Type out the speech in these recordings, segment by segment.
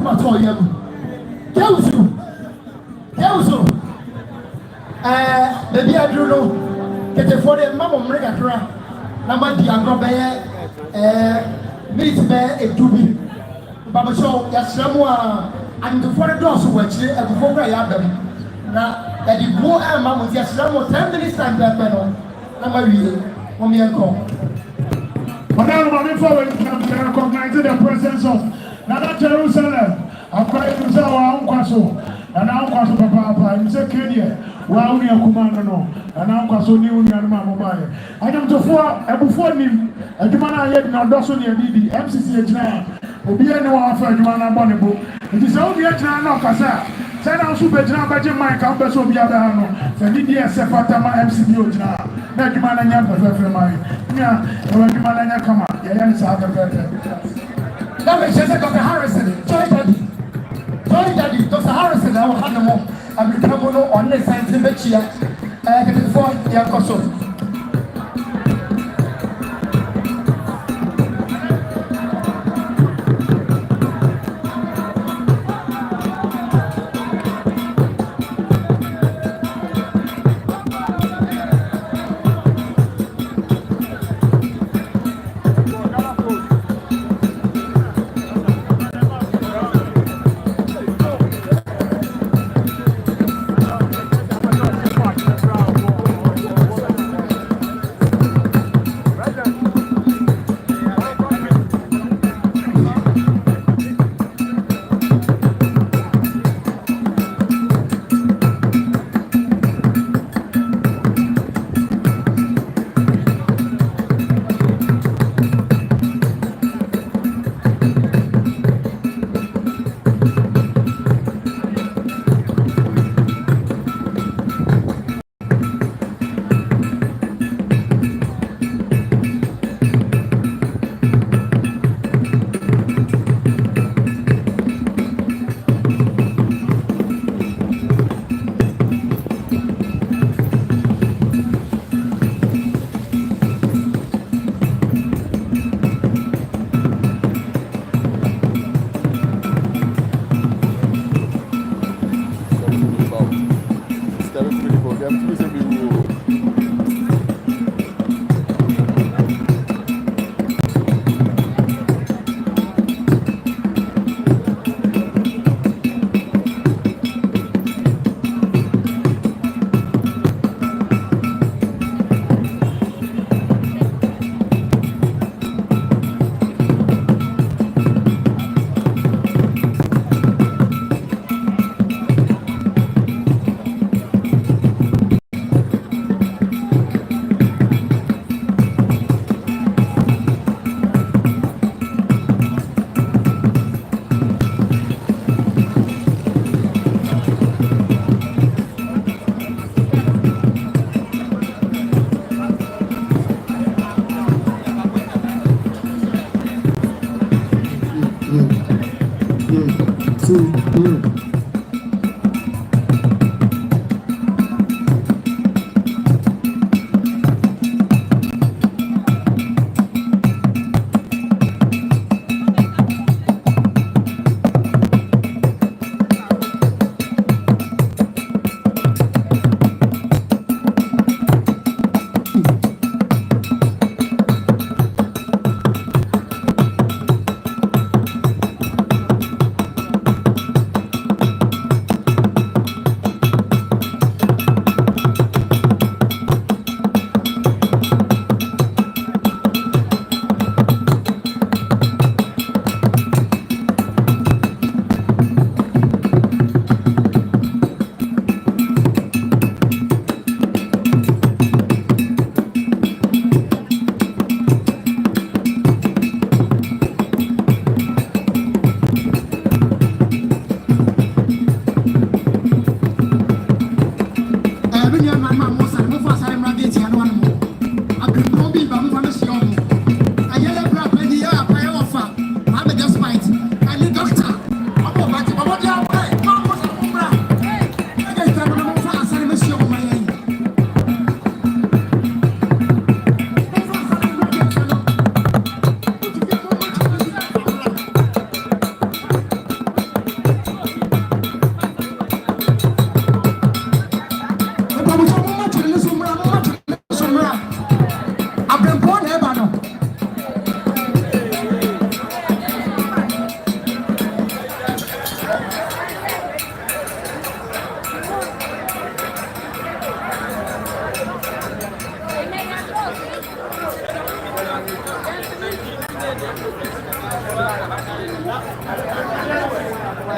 pato yam. Keusu. Baby Adruno, get a for the mamma Mregatra, Namadi Agrobe, meet bear a dubi. Baba show, Yasramua, and the foreign doors who actually and before I have them. Now, that you go and mamma, Yasramo, 10 minutes time that panel. Namari, Mommy and Kong. But now, before we come to recognize the presence of Dada Jerusalem, I'm quite to say our own castle, and our castle, Papa, and say Kenya. Well, we are commanding, and now Castle New Mama Mobile. I am to before him, a Jumana yet not Dawson DD, MCC now. Will be anyone for Jumana Bonnebo. It is only a channel, Casa. Send out Super Jam Budget Mike, Campus of Yadano, for DDS Fatama MCB. Now Jumana Yampa for mine. Yeah, Jumana Kama, Yan South of that makes sense. Dr. Harrison, Joy Daddy, Dr. Harrison, I will have them all. I will come on the science in the chair. I can afford the Apostle.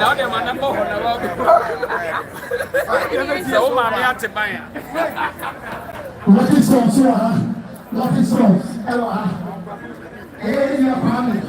now the man go on so mommy at the buy. What is so? What is so? Hey, your family.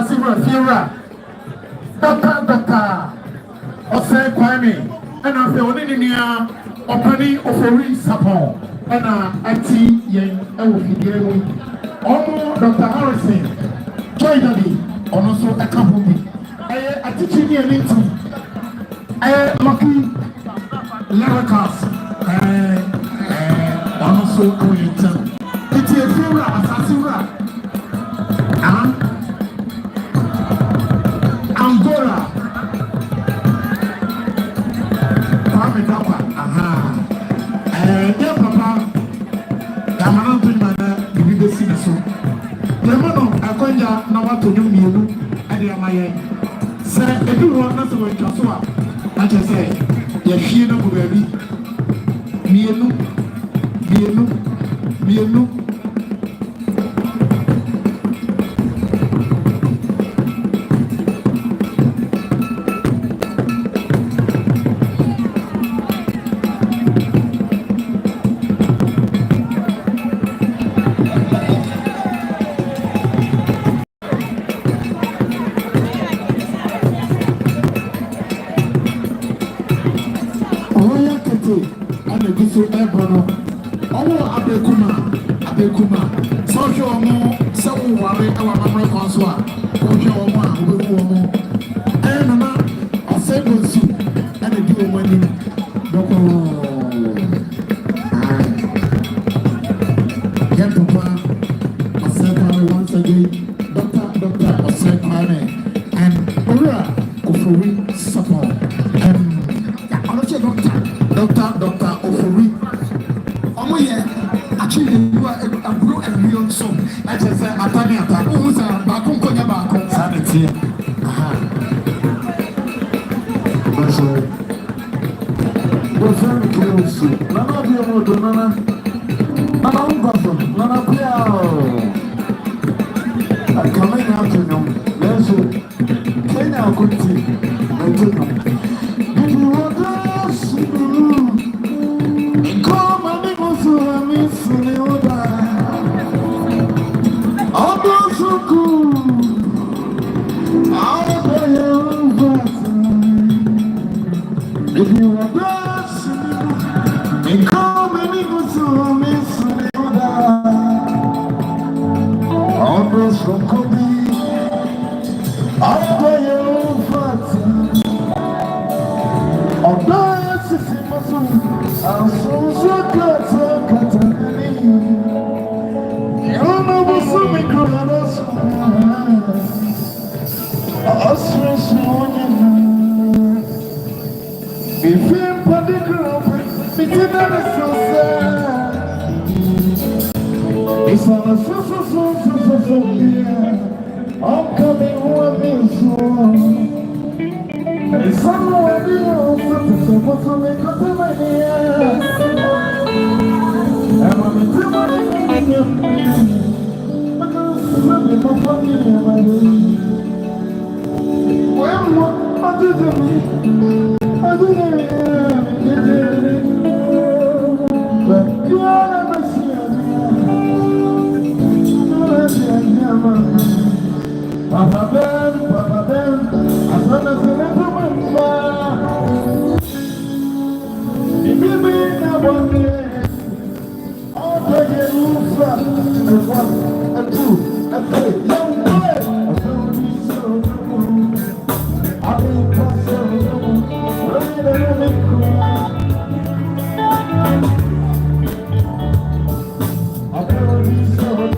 Aseibu Dada Kyei and I feel only Opani Ofori Sapon and Ati Yen Ewu Dr. Harrison Joy Daddy and also a couple I teaching you into lucky Lyricals and also it's a Fura Aseibu Angola yeah, Papa, I'm not doing my baby. So, the man of Akoya now to do me, and the Amaya say, everyone not going to Joshua. I just say, you're here, no baby. Me. Abekuma. Social more, so worry our memory console. Social one, we will more. And Aseibu and the deal money. Gentlemen, Aseibu once again. Dr. Aseibu and Ura Ofori support. Dr. Ofori. Actually, you are a blue and real song. I just say, Atania, who's a Bakum Konya Bakum Sanity. So, we're very close. None of you will do Nana. Nana Ungoffin, Nana Piao. I'm coming out to know. There's a Kenya Kuti. I don't know. If you want us, come and make us miss the order. I'll be so cool. I'll be your person. If you want us, come and make us miss the order. I'll be so cool. I'll be your person. I'll be I'm so you know what's so me close. I'll stress morning. If you're particular, it's another so sad. It's on a so I'm coming home in soon. It's somewhere beyond so what's on the cut of my hair. I'm on the money in your face. But there's something more funny in my day. Well, what do you mean? I do but you are never seeing Papa Ben, as long as you never remember. If you mean I want it, I'll take it from the 1 and 2 and 3. Young boy, I'll be so good. I'll be so good.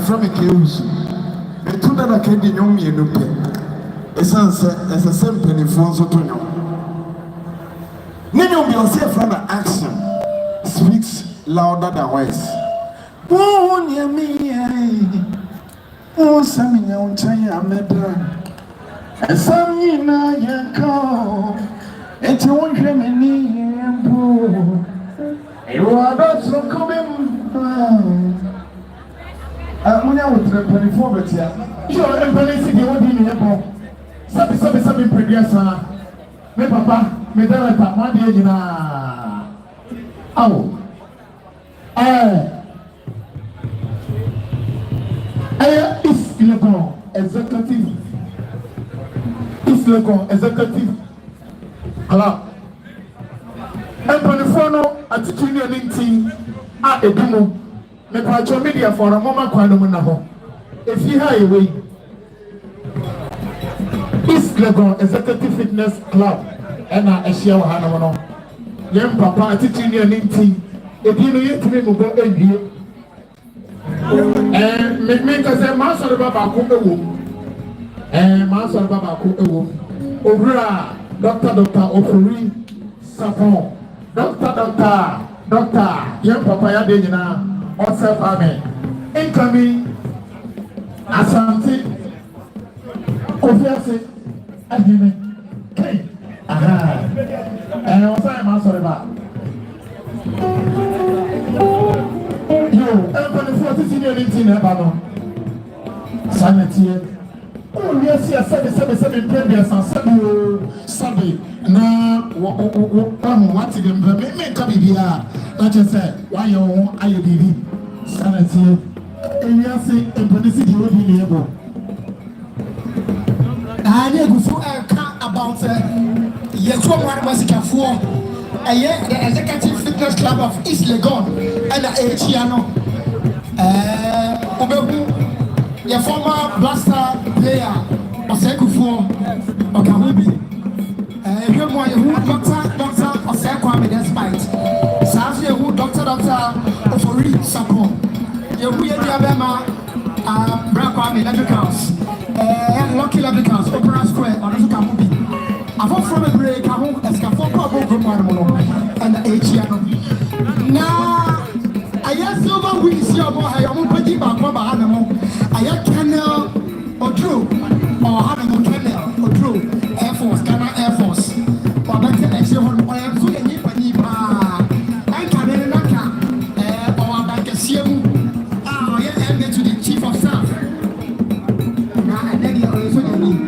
From a cage, the two Dada KD know me and as a simple in France to know. None of yourself from the action speaks louder than words. Oh, near me, oh, some young China medal, and some you know, you call, and you won't hear me. You are not so coming. When I was 24, but yeah, you are embarrassing the one in your Sabi producer. Me papa, me dad, my dear, you know. Oh, is illegal executive. Is illegal executive. Hello. And 24 no attitude and thing. Edumo. Me patch media for a moment quando na ho. If you hire away. East Legon Executive Fitness Club and I share hana no. Yem papa attitude and thing. If you know yet to me go and you. Me cause a master baba ko ewo. Master baba ko ewo. Obra Dr. Ofuri Sapon. Doctor, yem papa ya de nyina. What's up, Amen? incoming Asante Ofiase Adime Kei. Aha. And also I'm sorry about. Yo, everybody for this in anything about sanity. Oh yes, yes, seven previous and Sunday. Na what to them me come here. That you say why you are you baby sanity. And yes, everybody see you be able. I go so about Yekro Masika the Executive Fitness Club of East Legon and the Chiano. Your former blaster player, Aseibu Amanfi. Who doctor Aseibu despite. Safi who doctor Ofori Sapo. You who Diabema Brakwame Electricals. Lucky Electricals, Opera Square, or Kamubi. I've from a break, I won't escape from and the Chiano. Now, I have silver wings here, boy. I won't put you back from animal. I have Canal or True or Animal Canal or True Air Force, Ghana Air Force. Or better, actually, I am so a nip and nip. I can't or I can see you. Oh, yeah, and to the Chief of Staff. Now, I then you also need.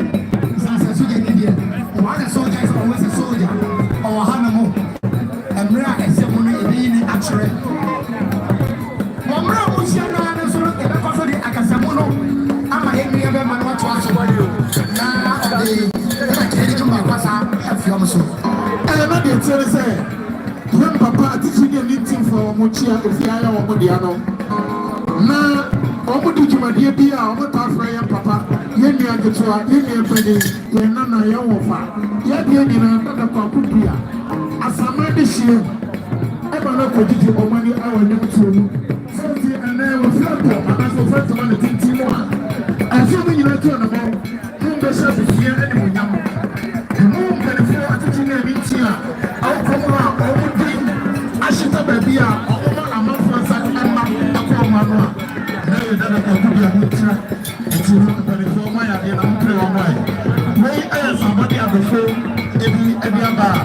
One soldier is always a soldier or animal. And Mira is a woman in actually. Mamma was young and so the Akasamono. I'm a Henry of a man what was about you. Now, the Kennedy Mabasa have your soul. And another tell say, when Papa teaching a meeting for Mochia of Yaya or Modiano. Now, Omudu Jumadia Bia, Omata Papa, Yemi and the Tua, Yemi and Penny, Yanana Yawofa, Yemi and another Papupia. As I made this year, I don't know what did you money I will never to you. Something and I will feel and as a first one, the team one. And so many you know, whom the chef is here anyway. The moon can afford teaching a meeting. I'll come around, I would be Ashita Babia, or a month for a second, and my Dada KD it's not for my idea. I'm clear on my way. Somebody at the phone, every bar.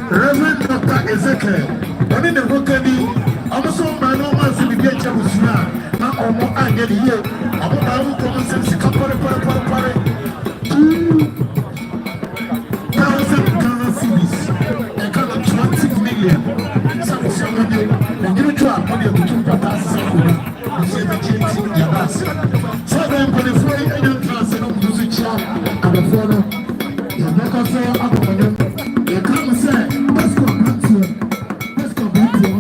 Reverend Dr. Ezekiel, when in the book, I'm also my normal civilization was now. Now, I get here. I'm about to come and see couple of 2,000 Ghana cedis. Somebody, and you try to put your two patas and say the kids in your bus. So then, for the free agent transit of music shop and the photo, you're not going to say, I'm going to you come and say, let's go back to you. Let's go back to you.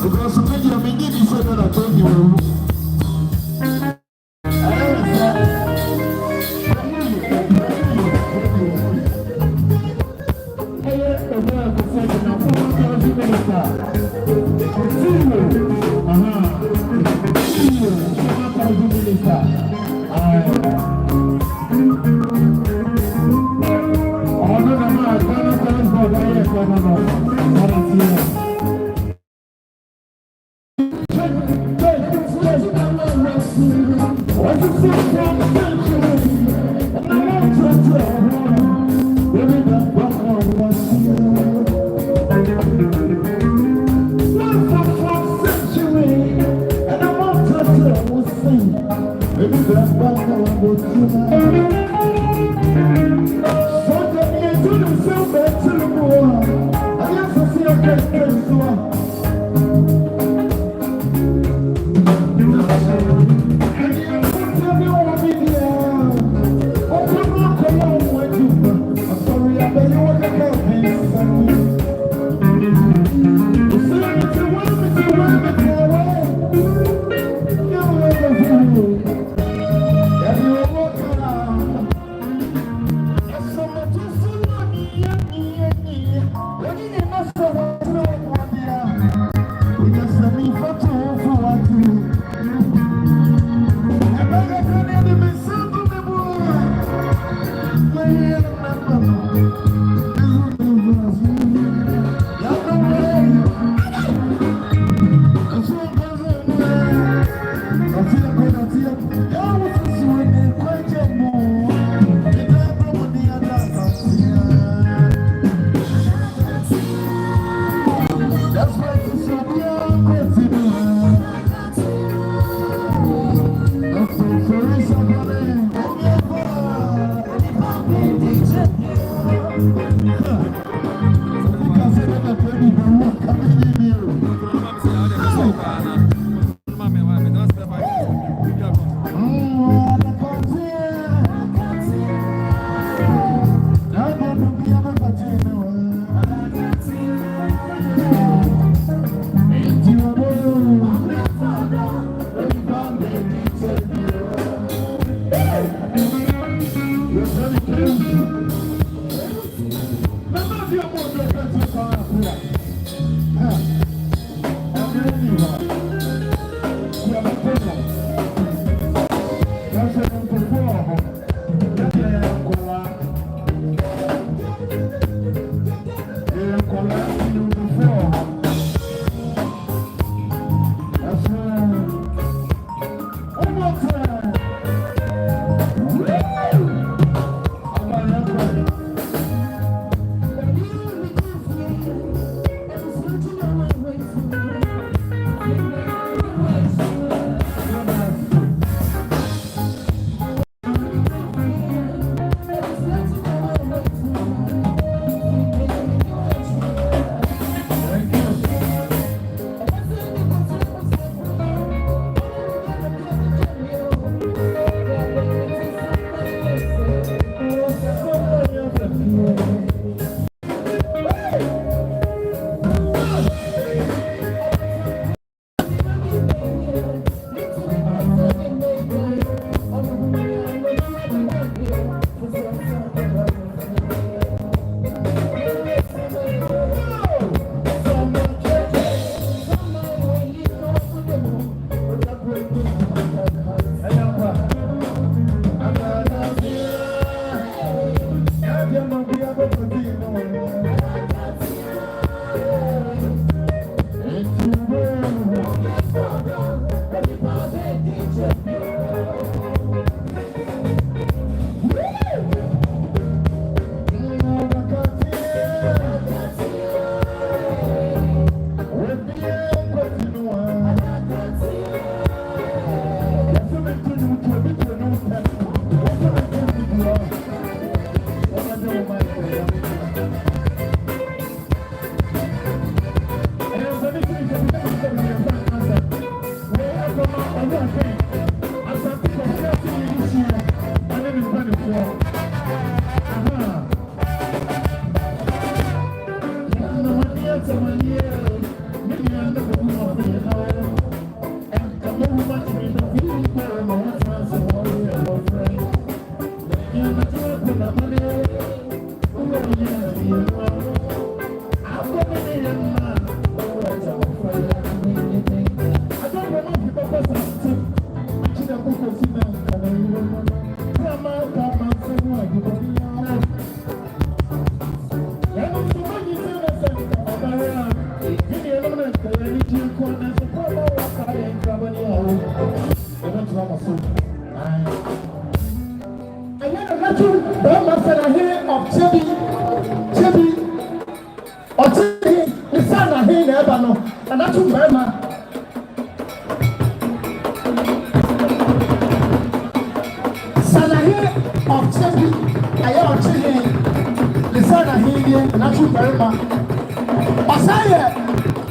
Because you may need to say that I told you.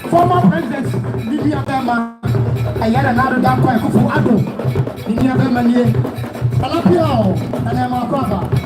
Former President Libya Bema, I had another dark wife for Ado, Libya Bema, Alapio, and Emma Brother.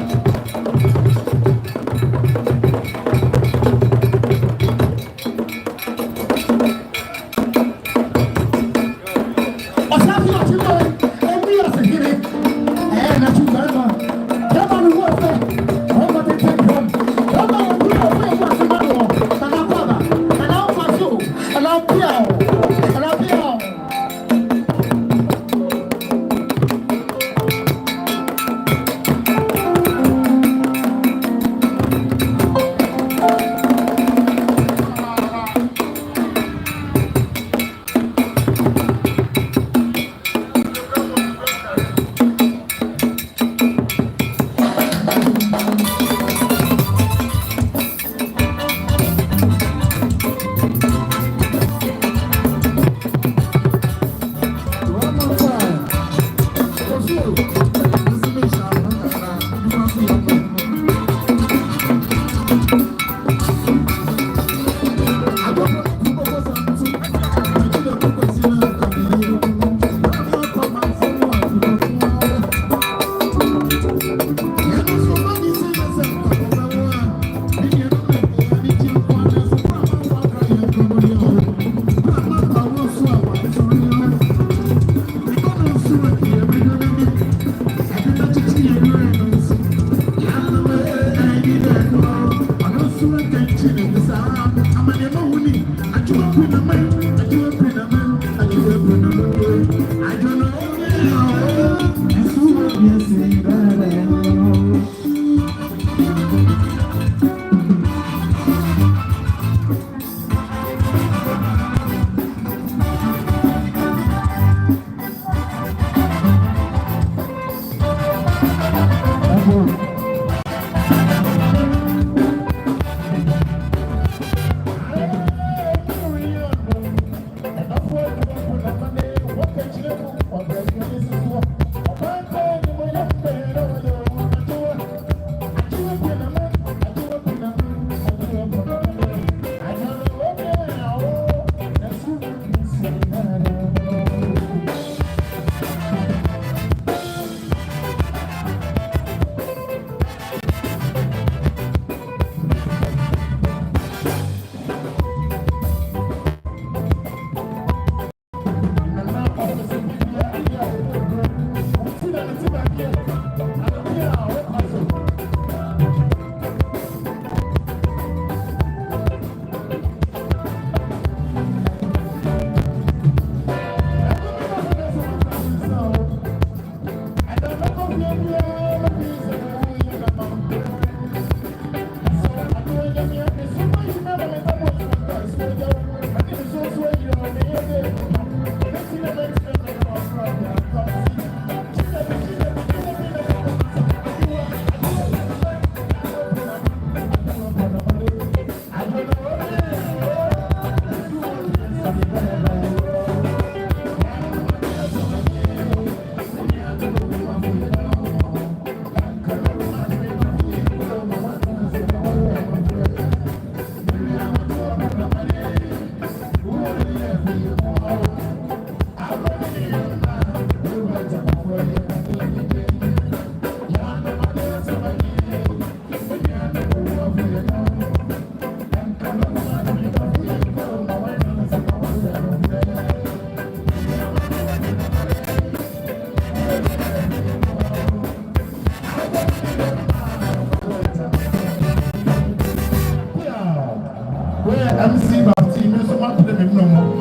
where MC Baffour me so much the no more.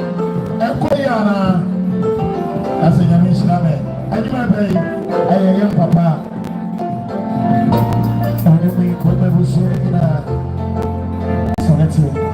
Ekoyana as a young man. I do my baby. I am young papa. And we put my bush in a sonnet.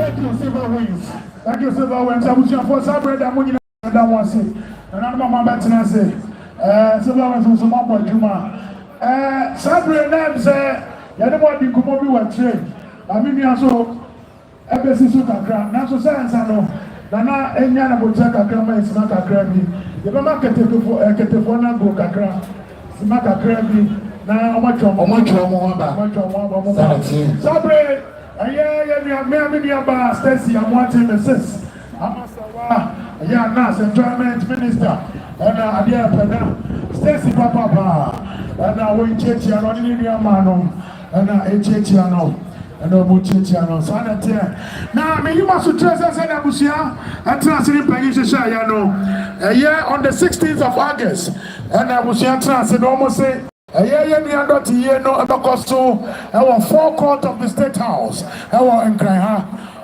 Thank you, Silver Wings. I was for Sabra that when you that was it. And I'm my back to say, Silver Wings was a mom by Juma. Sabra name say, Yadamo be Kumobi were trained. I mean, you also Ebesi Suka, Naso Science, I know. Nana, any other Botaka Grandma is not a crabby. The Mama Ketefona go Kakra, Smaka crabby. Now, much Sabra. Yeah, Stacy, I'm wanting the sis. I'm Nas, Enjoyment Minister, and I dear Pena, Stacy Papa, and I went church and on India Mano, and I Churchiano, and I would Churchiano. So now, may you must trust us and Abusia, and translating Panisha Yano. Yeah, on the 16th of August, and Abusia translated almost say. No our forecourt of the State House. Our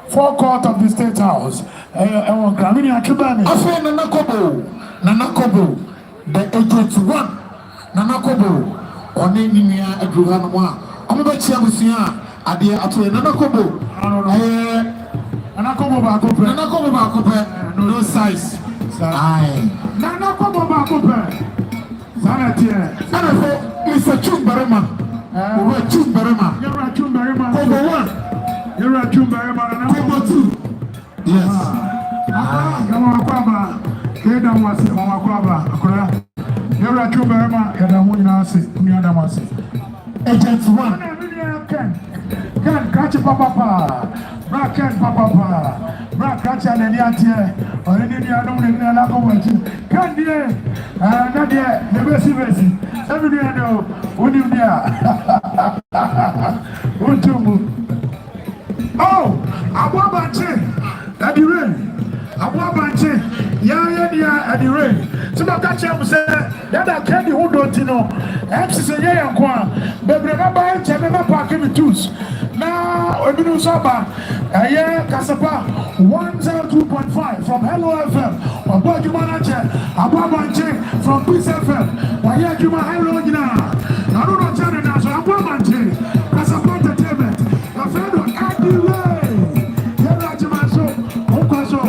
forecourt of the State House. Our Gramini Akibani. Afe Nanakobo. The agent one. Nanakobo. One Ninia Agruhanwa. Omebachi Abusia. Adia Atu Nanakobo. Nanakobo Bakope. No size. Nanakobo Bakope. Mr. Chumbarema. Chumbarema. You're a Chumbarema. Kobo 1. You're a Chumbarema. Kobo 2. Yes. Come on, Kwaba. Keda Wasi, Mama Kwaba. You're a Chumbarema. Yadamunasi, Uniadamasi. Agent 1. Ken, catch Papa. Ken, Papa. Catch an Eliatia. Or any other in the Lago. Can you? Nadia, the best. Every day I know. When you there. Oh, I want my chain. That you rain. Abuabanche, ya at the rain. So my catch up say Dada KD who don't know. MC say kwa. Baby remember Chemema parking with tools. Now we do Saba. Kasapa 102.5 from Hello FM. Abuabanche from Peace FM. Waya Juma Hello Gina. I don't know channel now so Abuabanche. Kasapa entertainment. My friend at the rain. Yeah, Juma so. Okwaso.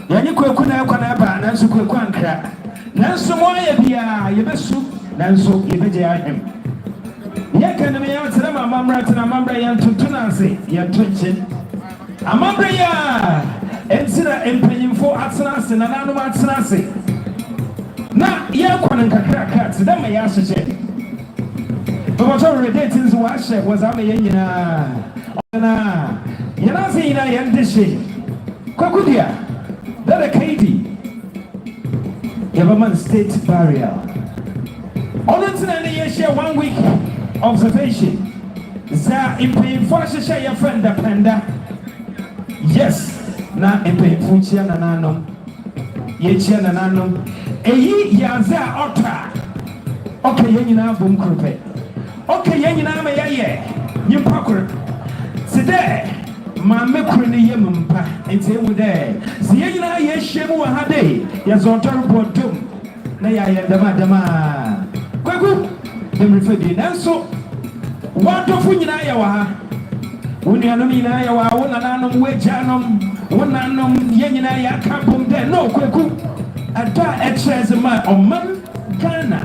Yani kwekuna yakwana ba nanso kwekwankra nanso moye bia yebesu nanso yebeje ahem yakana me yatsira mamamra tena mamra yantutuna ase yantunche amamra ya ensira empanyimfo atsena ase na nanu atsena ase na yakwana nkakra tida ma yasheje bomoto redating washe was ama yenyina na yanase ina yandishe kwakudia Dada KD, Government State Barrier. Only share 1 week observation. Za impay for share your friend Panda. Yes, na impay funchia na nanom. Yechia na nanom. Eyi yaza otra. Okay, yenina boom krupe. Okay, yenina me yaye. Yimpakure. Side. Mame krene yemumpa enti emu de se yina ye hyemu wa hade ya zontor bodum na ya dama kwaku dem refedi nanso wadofu nyina ya wa ha woni anom nyina ya wa wona nanom wejanom wona anom ye nyina ya kampum de no kwaku ada exercise ma oman Ghana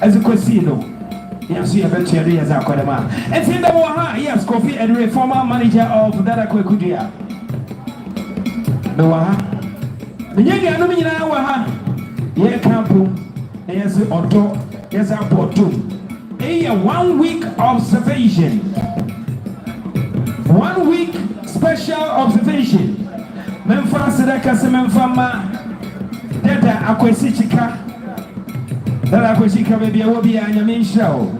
as a casino. Yes, you have a as a Kodama. And see the Waha, yes, Kofi and former manager of Dada KD. The Waha. The young Anumina Waha. Ye Campo, yes, Otto, yes, I bought two. A 1 week observation. 1 week special observation. Memphis Sedaka Sememfama Dada Akwesichika. Dada kweshika baby obi ya nyamisho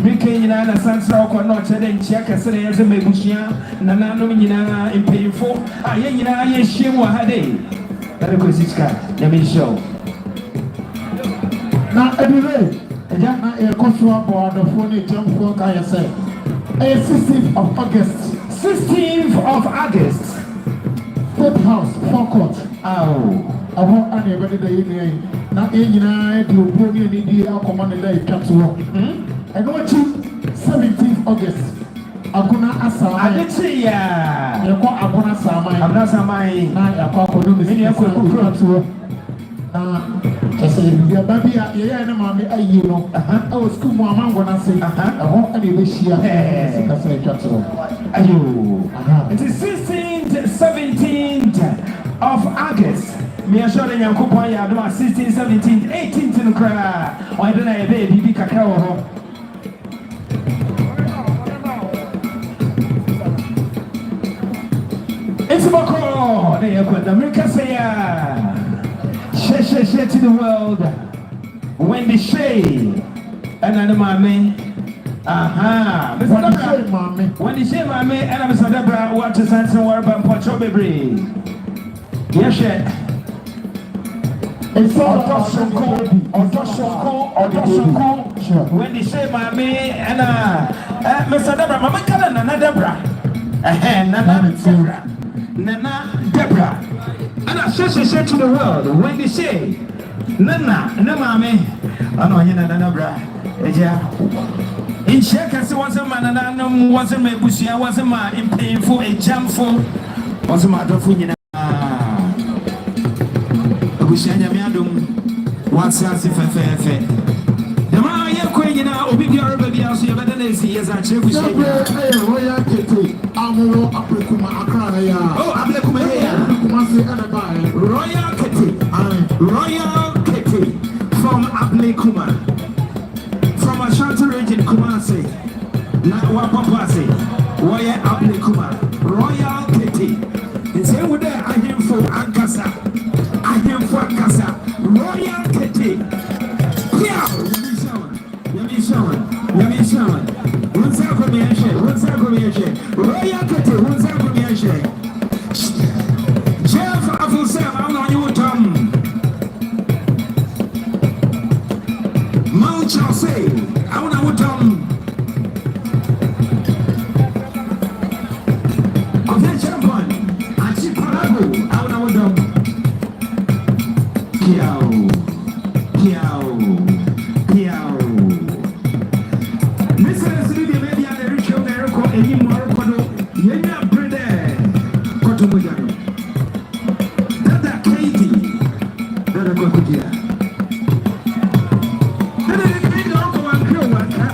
Mike nyina na sansa ko no chede nchia kasere yeze mebushia na nanu nyina impeyfo aye nyina aye hyemu ahade Dada kweshika nyamisho na anyway eja na e koso abo adofo ni temfo ka yese 16th of August 16th of August State House forecourt abo ani ebede da yini na enyina di obroni ni di akoma ne da itwatwo eno achi 17th August aguna asama adechi ya yeko aguna samai na yakwa kodo mi yakwa itwatwo na kese bia babia ye na mama ayi no awo school mu amango na se eho ani be hia kese itwatwo ayo it is 16th 17th of August. Me assure you, Yankupon ya do 16, 17, 18 no cry. I don't know a baby cacao. It's a bako. They are the America say share to the world. When the shade and I'm aha. Mr. Debra. When the shade mame and I'm Mr. Debra what to send some word about Pocho baby. Yes, sir. It's all when they say my me and Mr. Debra, Mama Kala Nana Debra. Nana Debra. And I say to the world when they say Nana, Mame, I know Nana Debra. In Shaka wasn't man, wasn't my bushy, I wasn't my painful, a jump for wasn't my dofunya. Bushanya miadum what's as if the man you're queen now, Obi Arabian, so you better see as I check with you. Amuro Ablekuma Accra ya. Oh, Ablekuma here. Ablekuma say Anaba. Royal Keff. Royal Keff from Ablekuma. From Ashanti region, Kumasi. Na Wapapasi. Royal Ablekuma. Royal Keff. It's here with I am for Ankasa. I am for Ankasa. Royal Keff. Yeah. Let me show it. What's up with me? Royal Keff. What's up with me? Jeff Afusem, I'm on you, Tom. Mount Chelsea, I'm on you, Tom. Of the champion, Achiparago, I'm on you, Tom. Kiao. Listen, this is the media, the ritual, the record, and you more for Yenya Brede, Kotomujano. Dada KD, Dada KD. Dada KD, don't go and kill one cat.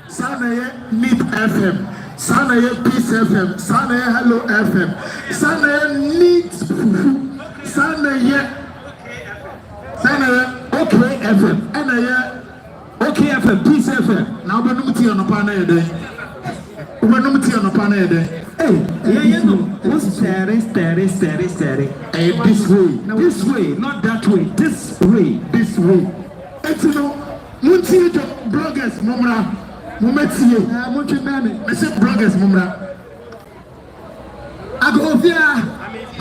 Sana Meet FM, Sana Peace FM, Sana Hello FM, Sana Neat, Sana OK FM, and OK FM, Peace FM. Now, we're not on a panel day. We're not on a panel day. Hey, what's steady? Hey, this way, not that way, this way. It's Munti bloggers, Mumra, Mumetie, Muntinani, I said bloggers, Mumra. I go here, I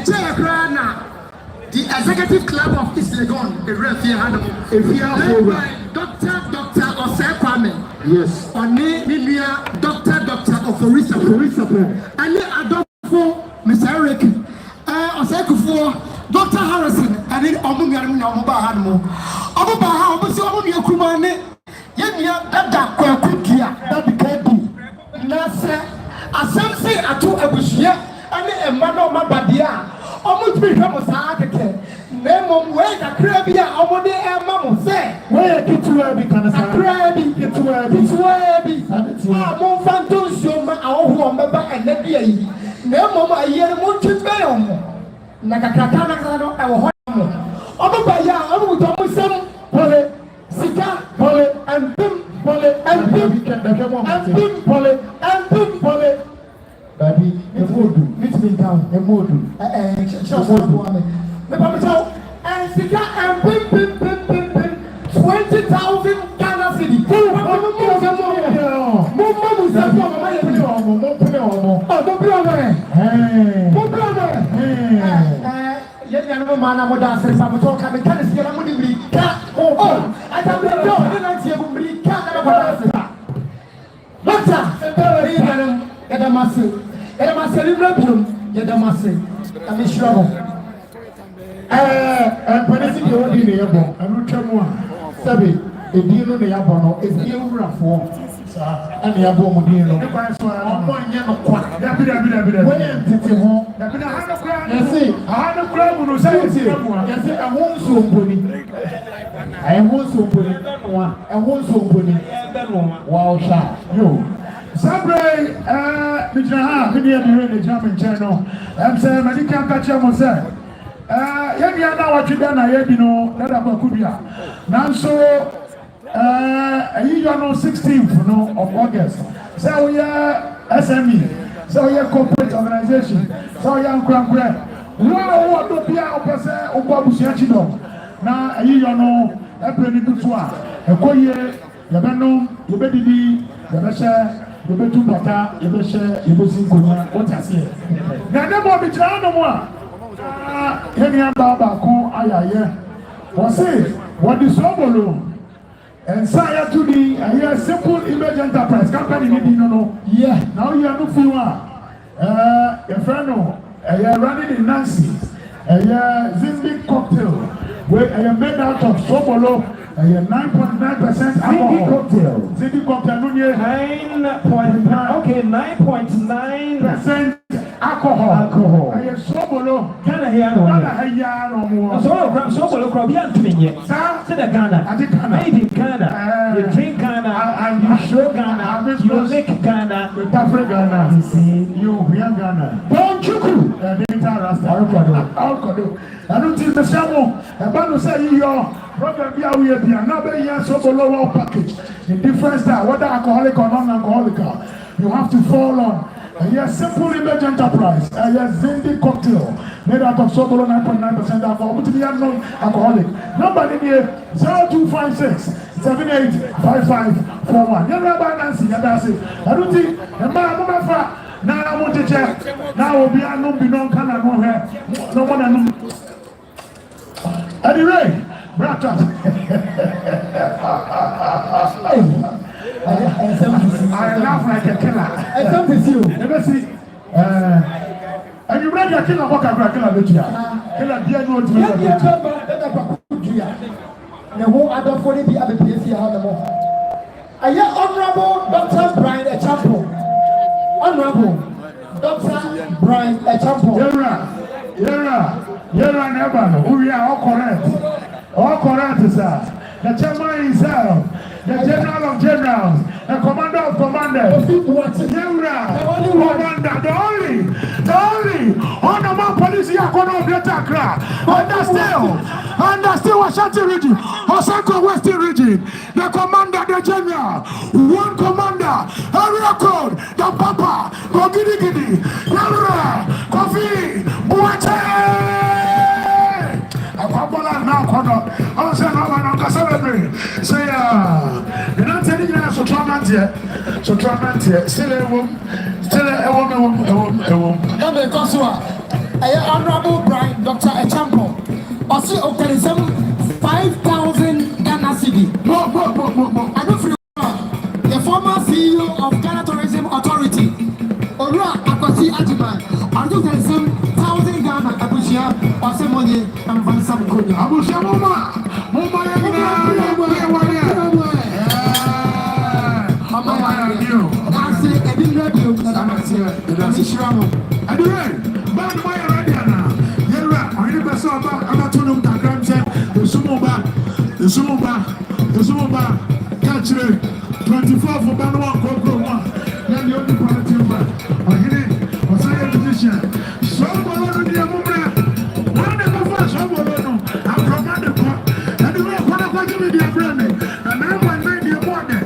tell you, the executive club of East Legon, the Refia Hannibal, if you are Dr. Osekwame, yes, or Ninia, Dr. Oforisa, and then Adolfo, Mr. Eric, Osekufo. Dr. Harrison, and then Omunyamu Bahano. Obaha, Omusi Kumane, Yenya, Dada KD, Nasa, Asamsi, Atu Abushia, and a man of Mabadia, almost become a Sakate. Name where the Crabia, Omode, and Mamma say, where get to where because a crabby, get to where it's Monfanto, Shoma, our home, and then the name a year Muntin Bayom. Nakakatana kano ewo homo oba ya omu to musem pole sika pole and pim pole baby emodu meet me down emodu me papa tell and sika and pim 20,000 Ghana cedi Mana moda se sabe toka me kan se mo di ka I can be do na tie mo di ka na moda se Doctor Tabiri ganam yada mase libra biom yada mase ami shiro polisi de odi ne yebo anu twemu a sabe edi no ne yabo no edi ewurafo and the Abom Dino. When entity home, you see, I had a crowd who said, you see, I won't so put I won't so put it, I won't so put it. Wow, shot. You. Sabre, Mijaha, Midia, the German channel. I'm saying, I can't catch him myself. Yet, now what you done, I have, you know, that about Kubia. Now, so. You know 16th of August. So we are SME. So we are corporate organization. So we are Grand. What do be our person or Babusiachido? na ayi yo no epre ni tutu a ekoye ye be no ye be didi ye be hye ye be tu pata ye be hye ye be sin konya o tase na ne mo bi tira no mo a henia baba ko ayaye wo say what is sobolo and say to the here simple image enterprise company ni no yeah now you are no feel your friend no running in Nancy Zimbi cocktail where I am made out of sobolo 9.9% alcohol. Zimbi cocktail. 9.9. Okay, 9.9% alcohol. I am sobolo. Ghana here no. Ghana no more. Sobolo crab yan to me. Sir, to the Ghana. I think Ghana. Made in Ghana. You drink Ghana. And you show Ghana. You lick Ghana. You tafre Ghana. You see, you hear Ghana. Bon chuku. I don't think the Samo. A band say you probably are we here. Now be here so below package. In different style, whether alcoholic or non-alcoholic, you have to fall on. Yes, simple image enterprise. Yes, Zindi cocktail made out of sobolo 9.9% alcohol. But we are non-alcoholic. Number in here 0256 785541. You know Nancy. That's it. I don't think a man now I want to check. Now we are no be non can no hair. No one and anyway, brother. I laugh like a killer. I come with you. Let me see. And you ready to kill a walker, killer, killer, dear, no, the whole other 40 be at the place here. I hear Honorable Dr. Brian Echampo. Honorable Dr. Brian Echampo. Yera, never. We are all correct, sir. The chairman himself, the general of generals, the commander of commanders, commander, the only honorable police here, understand Ashanti region, Osaka Western region, the commander, the general, one commander, area code, the papa, Gogidi, Yara, Kofi, Buate. Now, I was saying, I'm going to say, you're not telling me so torment here, still a woman. Honorable Brian, Dr. Echampo, also organism 5,000 Ghana cedi. I don't feel the former CEO of Ghana Tourism Authority, Ora Akwasi Ajiman, organism 1,000 Ghana Abuja, Osemonye, and Vansam Konya. Abuja Mama, catch 24 for Banwa Coco. Then the only party was a musician. So, one of the first I'm from the court. And the way I want to give me the branding. And I want to make the morning.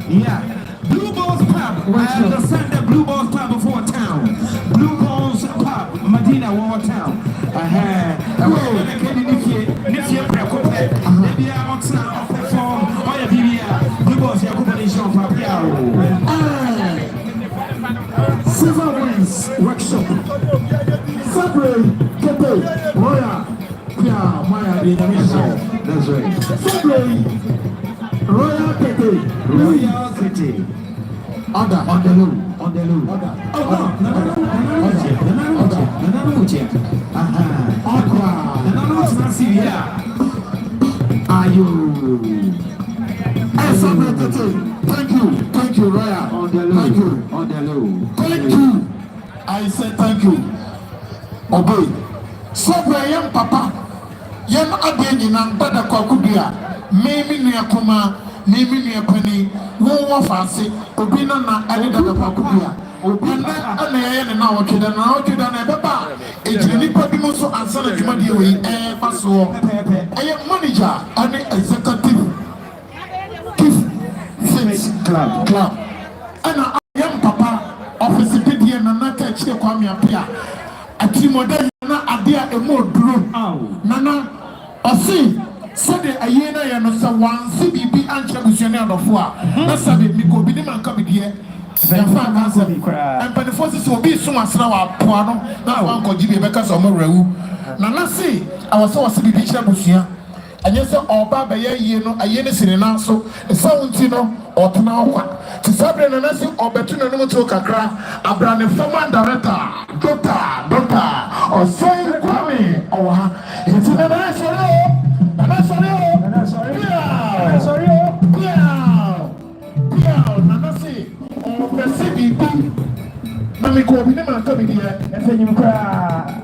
Yeah. Blue Balls Pub. I understand the Blue Balls Pub before town. Blue Balls Pub, Medina War Town. Dada KD this year precope. Maybe I want to perform. Oh yeah, Blue Balls ya combination for Piao. Silver Wings Workshop. Sabre Kete Royal. Yeah, Maya the mission. That's right. Sabre Royal Kete. Royal City. On the low. Oh Thank you, Royal. On the low. Thank you. I said thank you. Obey. So young papa, young again in Dada KD. Maybe near Kuma, maybe near Penny, who fancy, Obina na Dada KD. Obina and now kid and now kid and papa. It's really probably also answer the comedy way, so I am manager and executive. Club. And I am papa office PD and another check on me appear. A Timoda Adia a more drone. Nana, or see, Sunday a year and one CBB and Chabusian of Four. That's a bit Miko Bidim come here. And by the forces will be so much now. Puano, now Uncle Jimmy Becca's or Moreau. Nana, see, I was so CBB Chabusia. And yes, all Baba, you know, a year in so a sound, you know, or to now. To Sabre and Nancy or Betuna no to Kakra, a brand new former director, doctor, or saying Kwame, or it's in an Mami ko bi ne man ka bi dia efenyim kra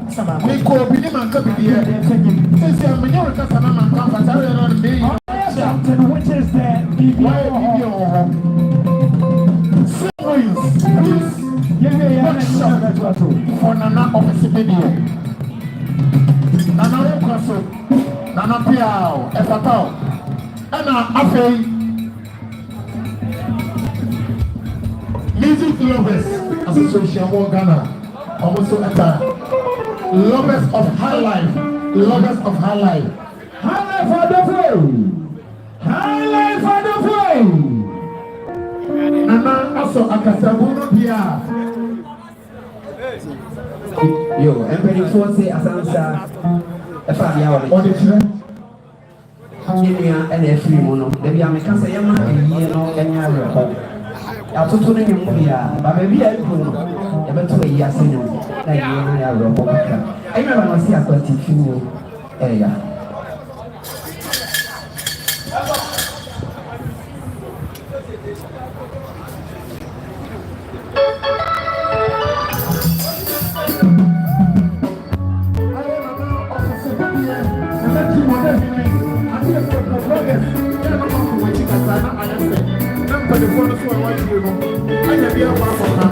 sama mi ko bi ne man ka bi dia efenyim sisi amenyo ka sana man ka fata re no be something which is the video for Nana office video Nana Okaso Nana Piao Efatao Ana Afei Music Lovers Association of Ghana, also lovers of high life, high life for the flow, Nana also Aseibu Amanfi. Yo, everybody say Asansa, a family hour. On the children, and a free mono. Maybe I'm a cancer, and you know, any other. I'm to turn in Mulia, but maybe I don't know. About 2 years in I remember I see a quality few area. but the one who I want to do, I can be a one for her.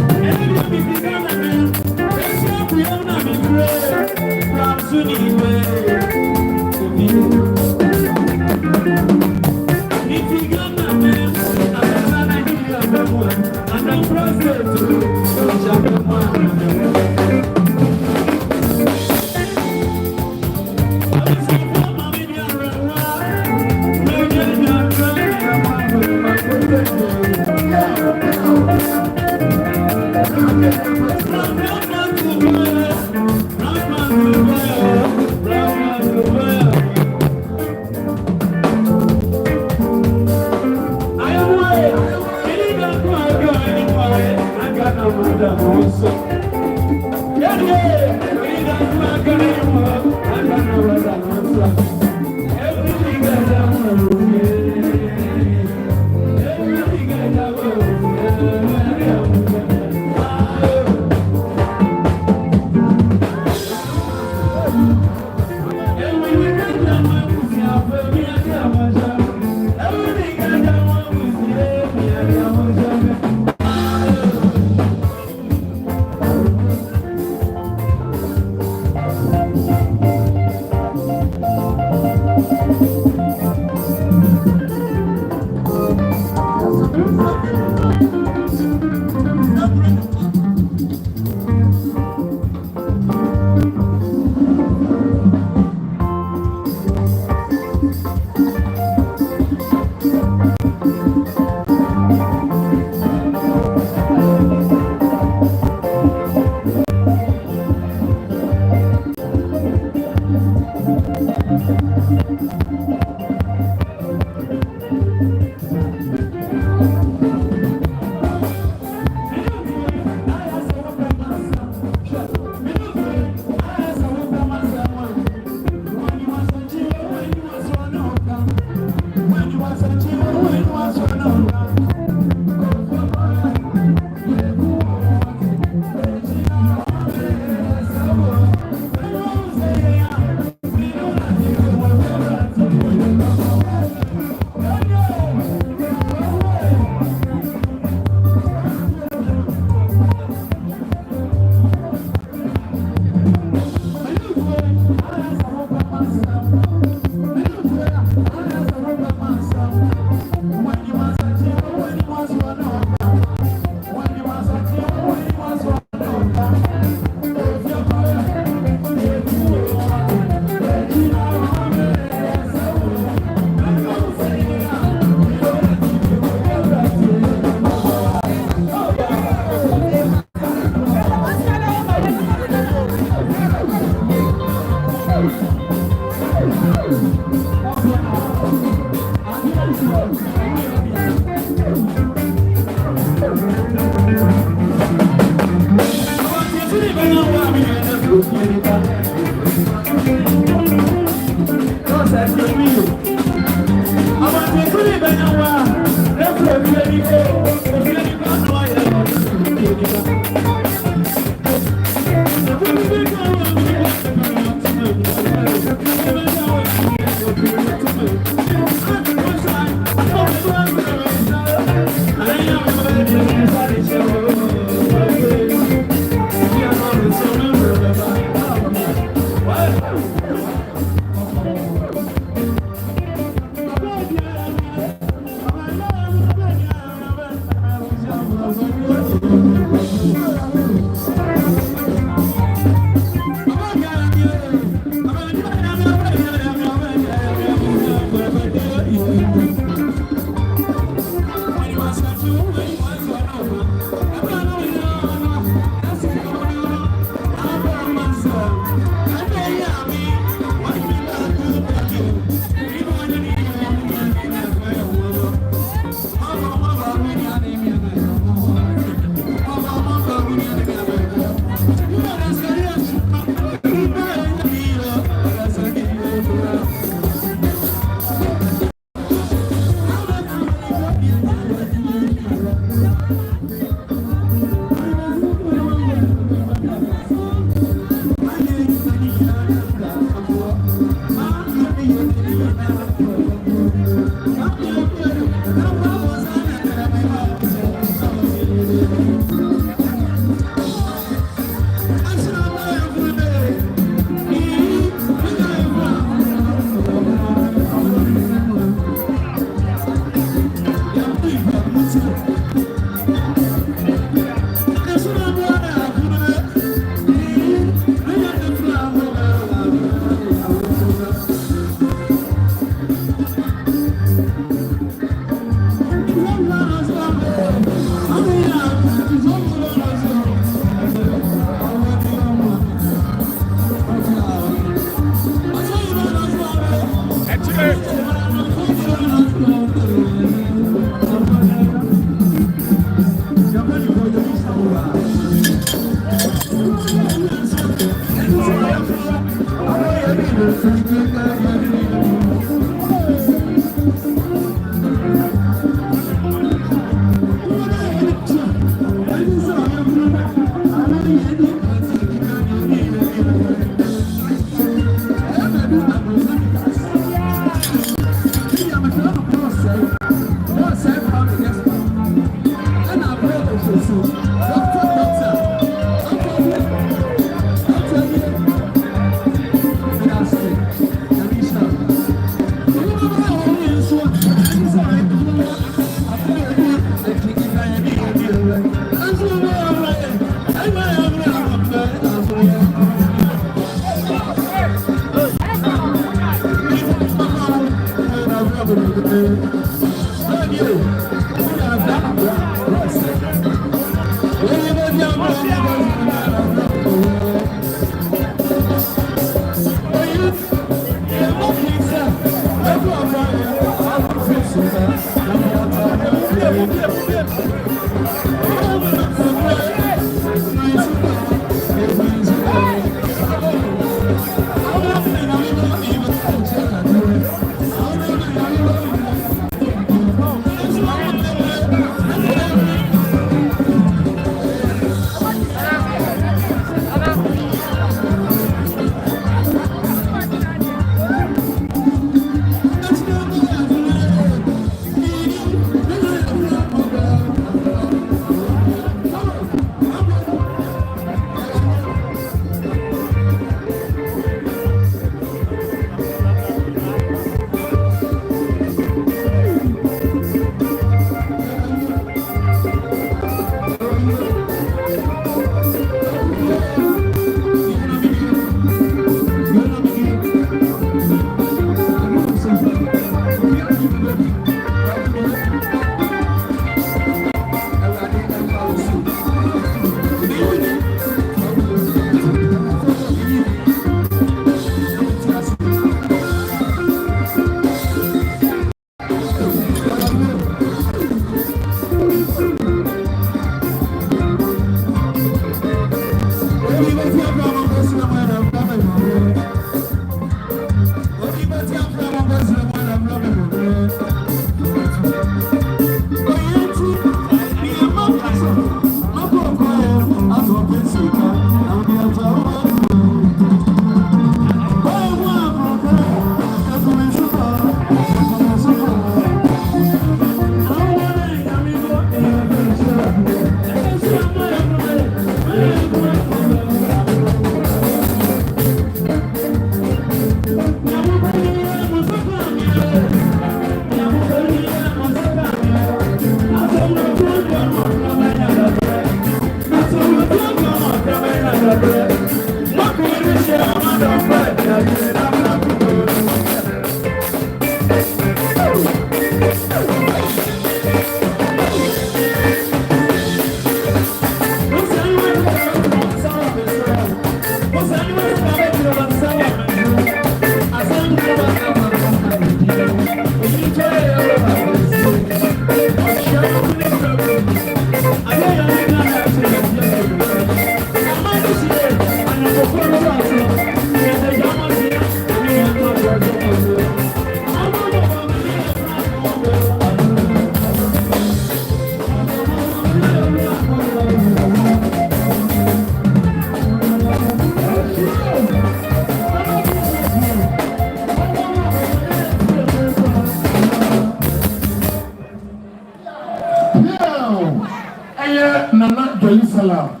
Yenya Nana Jerusalem.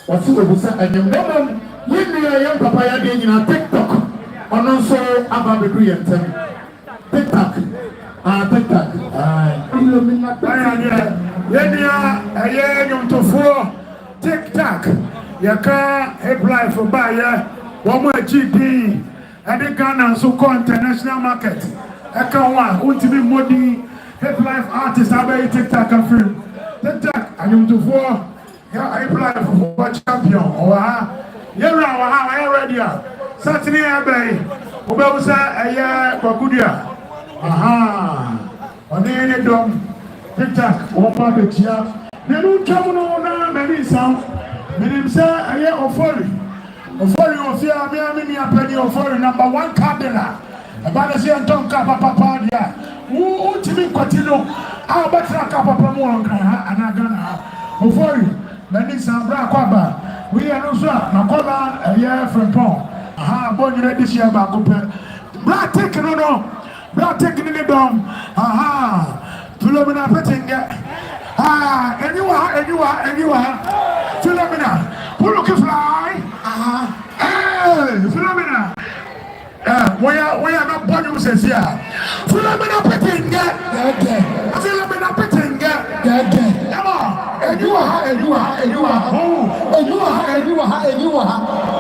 What's the Busa and your woman? Yenya young papa again in a TikTok. And also Ababedu and TikTok. TikTok. Yenya young to four TikTok. Yaka apply for buyer. One more GP. And the Ghana so called international market. Eka one, ultimate modi, hip life artist, I buy TikTok and film. TikTok, I am to four. Yeah, I apply for champion. Oh, you're ready. Saturday, I buy. Ubausa, a year, Kokudia. Aha. On the end of TikTok, one market here. They don't come on, maybe some. Maybe say, a year of 40. Of 40 of fear, me a penny of 40, number 1 cardinal. About the same time, Papa, yeah. Who to me, Quatino? I'll bet Papa more and I gonna. Of 40, then some black quabba. We are no sir, Macola, a year from Pong. Aha, born you this year back up. Black taking no, black taking in the dome. Aha, Philomena petting. Ah, anyone. Philomena, who look fly? Hey, Philomena. We are not born you says here. Philomena petting. Philomena petting. Come on. And you are.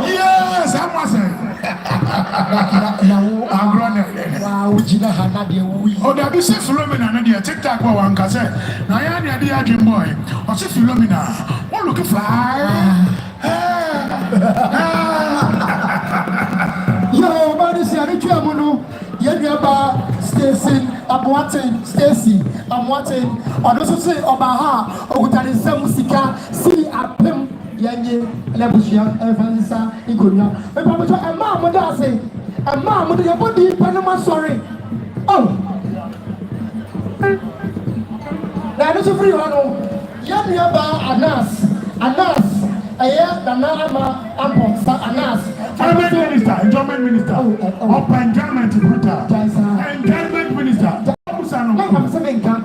Yes, I must say. Oh, there be say Philomena na dia TikTok wa wanka say. Na ya dia dream boy. O say Philomena, what look fly? Yo, man, see, I need to know. Yaba Stacy, I'm watching Stacy, I'm watching. I also say Obaha, Ogutani Samusika, see a pim, Yanni, Labushia, Evansa, Igunia. And Papa, a mamma does say, a mamma, your body, Panama, sorry. Oh, now there's a free one. Yaba Anas, a year, the Nama, Anas. Enjoyment minister. Up enjoyment brutal. Enjoyment minister.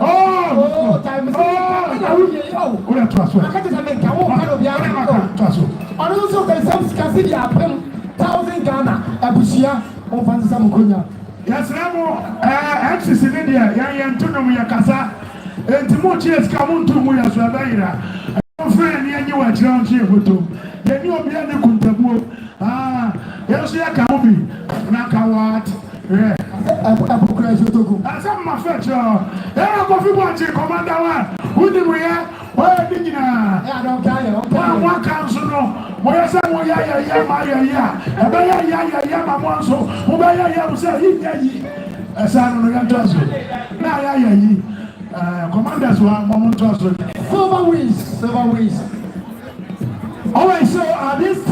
Oh, time is trust. Also, there's some scarcity of 1,000 Ghana, Abusia, or Fansamukunya. Yes, Ramo, Axis in India, Yan Tunomia Casa, and Timochias Kamuntu Muya Swabaira. Friend, you are John Chibutu. Then you will be able to contabu. Yes, you can be. Nakawat. As I'm my fetcher. There are coffee watching, Commander one. Who did we have? Where did you? I don't care. One council. Where some way, commanders were moment to Silver wins. All right, so at this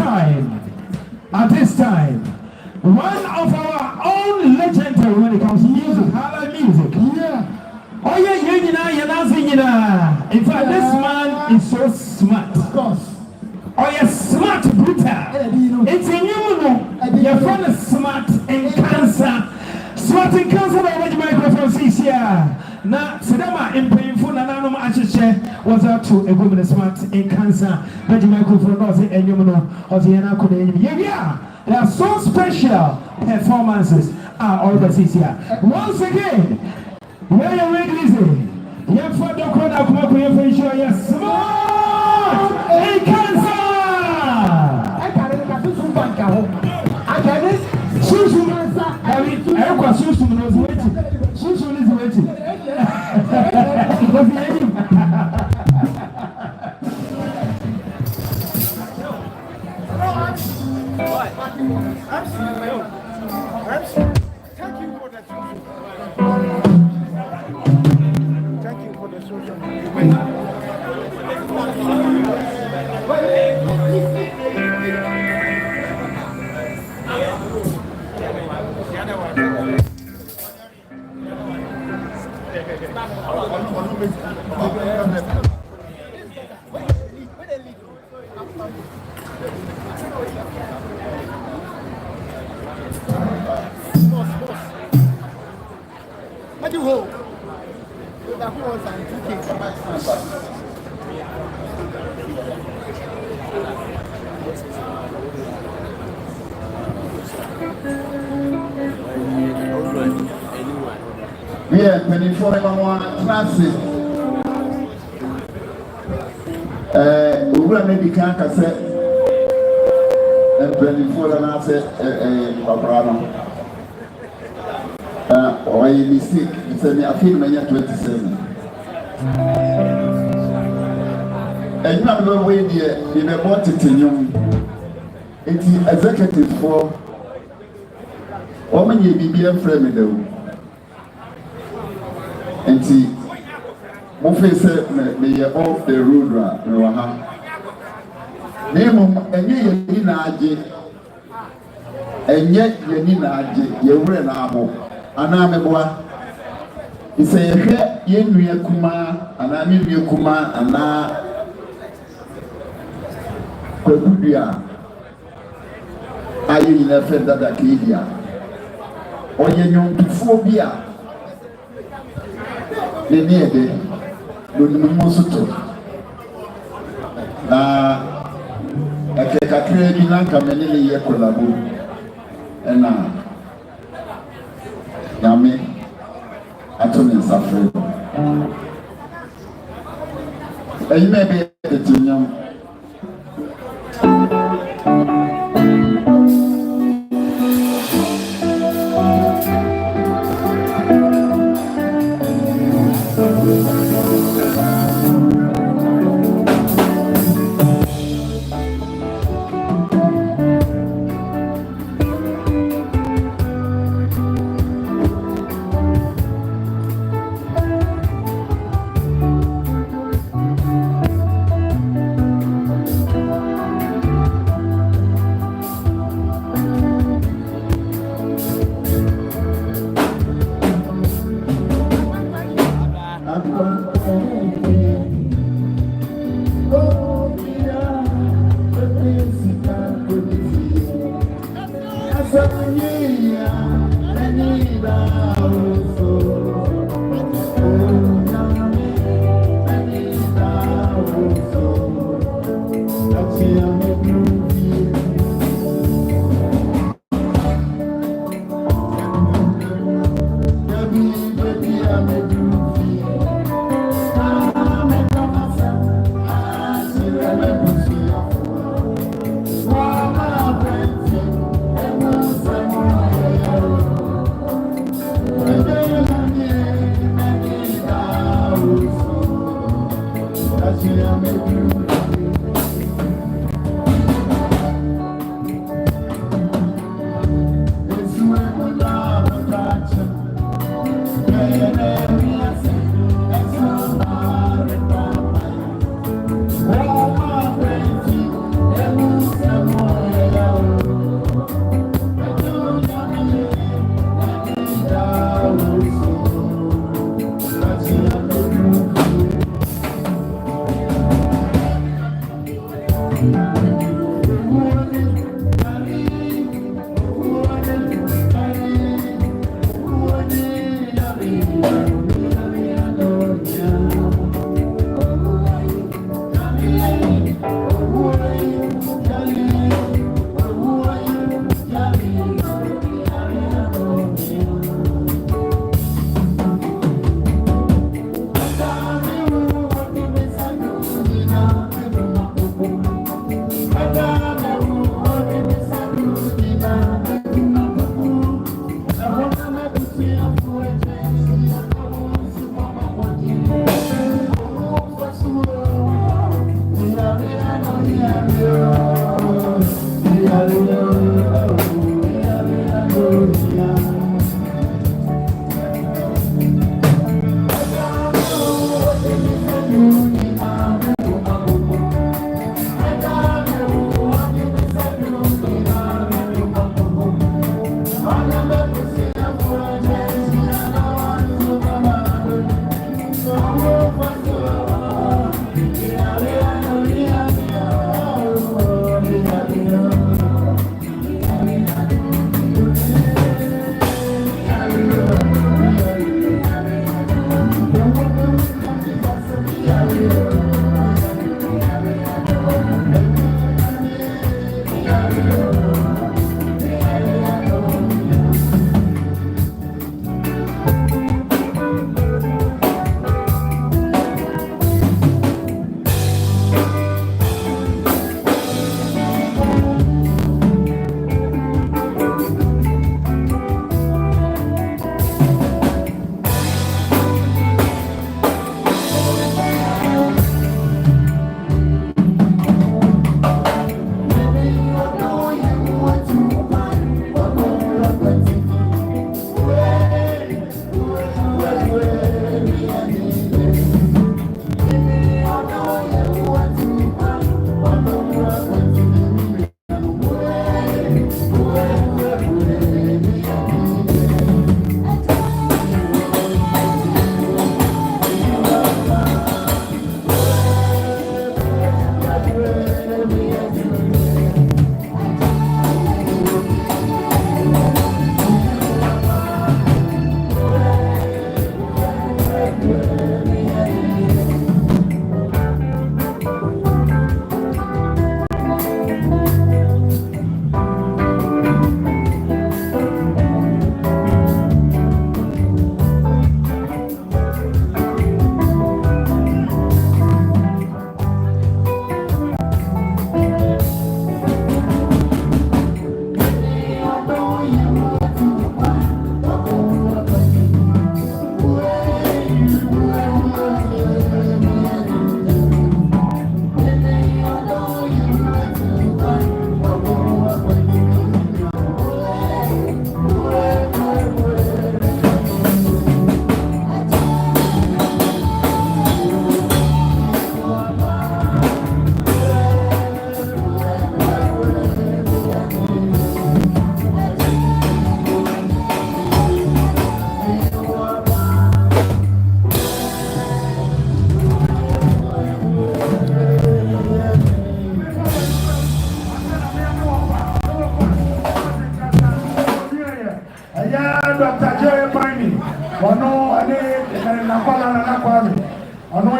time, one of our own legendary when it comes to music, music. Yeah. Oh yeah, in fact, this man is so smart. Of course. Oh yeah, smart brutal. It's a new your friend is smart in cancer. Smart in cancer by the microphone here. Now, Sedama in painful and Anum Achiche was out to a woman smart in cancer. But the microphone was and you know, or the Anako. Yeah, they are so special performances are all the here. Once again, where you ready, Lizzie? Yeah, for the crowd, I'm going to show you smart in cancer. I can't choose you, Mansa. I was choose to know waiting. Choose is waiting. Yeah, 24 classic. We're maybe can't cassette. And 24 and I said, Pabrano. Or you sick. It's a film when you're 27. And you have no way there, in a multitude. It's executive for woman, you be a friend though. And see, Mufe said, may off the road, name and ye naji, and yet ye naji, ye were an abo, and I'm a boy. He said, ye knew Kuma, and I knew you Kuma, and now Kobudia. Are you in a friend Dada KD? Or ye know to phobia? The near day, no Musuto. I take a trade in Anka many years collabo. And Yami, I told him suffering. And you may be the young.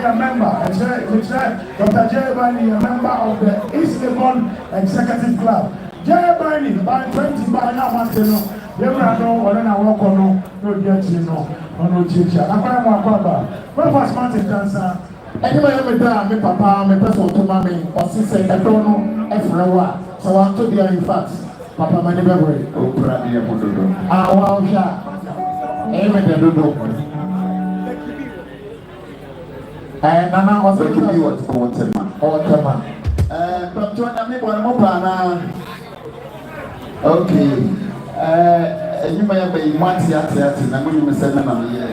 a member. Dr. J. Bani, a member of the East Legon Executive Club. J. Bani, by 20 by now, Martino. They were no one I walk on no get you know, no teacher. I'm going to walk. What was Martin Dancer? Anyway, I'm a papa, my person to mommy, or sister, I don't know, everywhere. So I'm to be in fact, Papa, my memory. Oh, Brady, I'm going to do. Ah, wow, yeah. Amen, I don't know. Nana was What you what Kwarteng. But to I make one more plan. Okay. You may be once yet, and I'm going to send them here.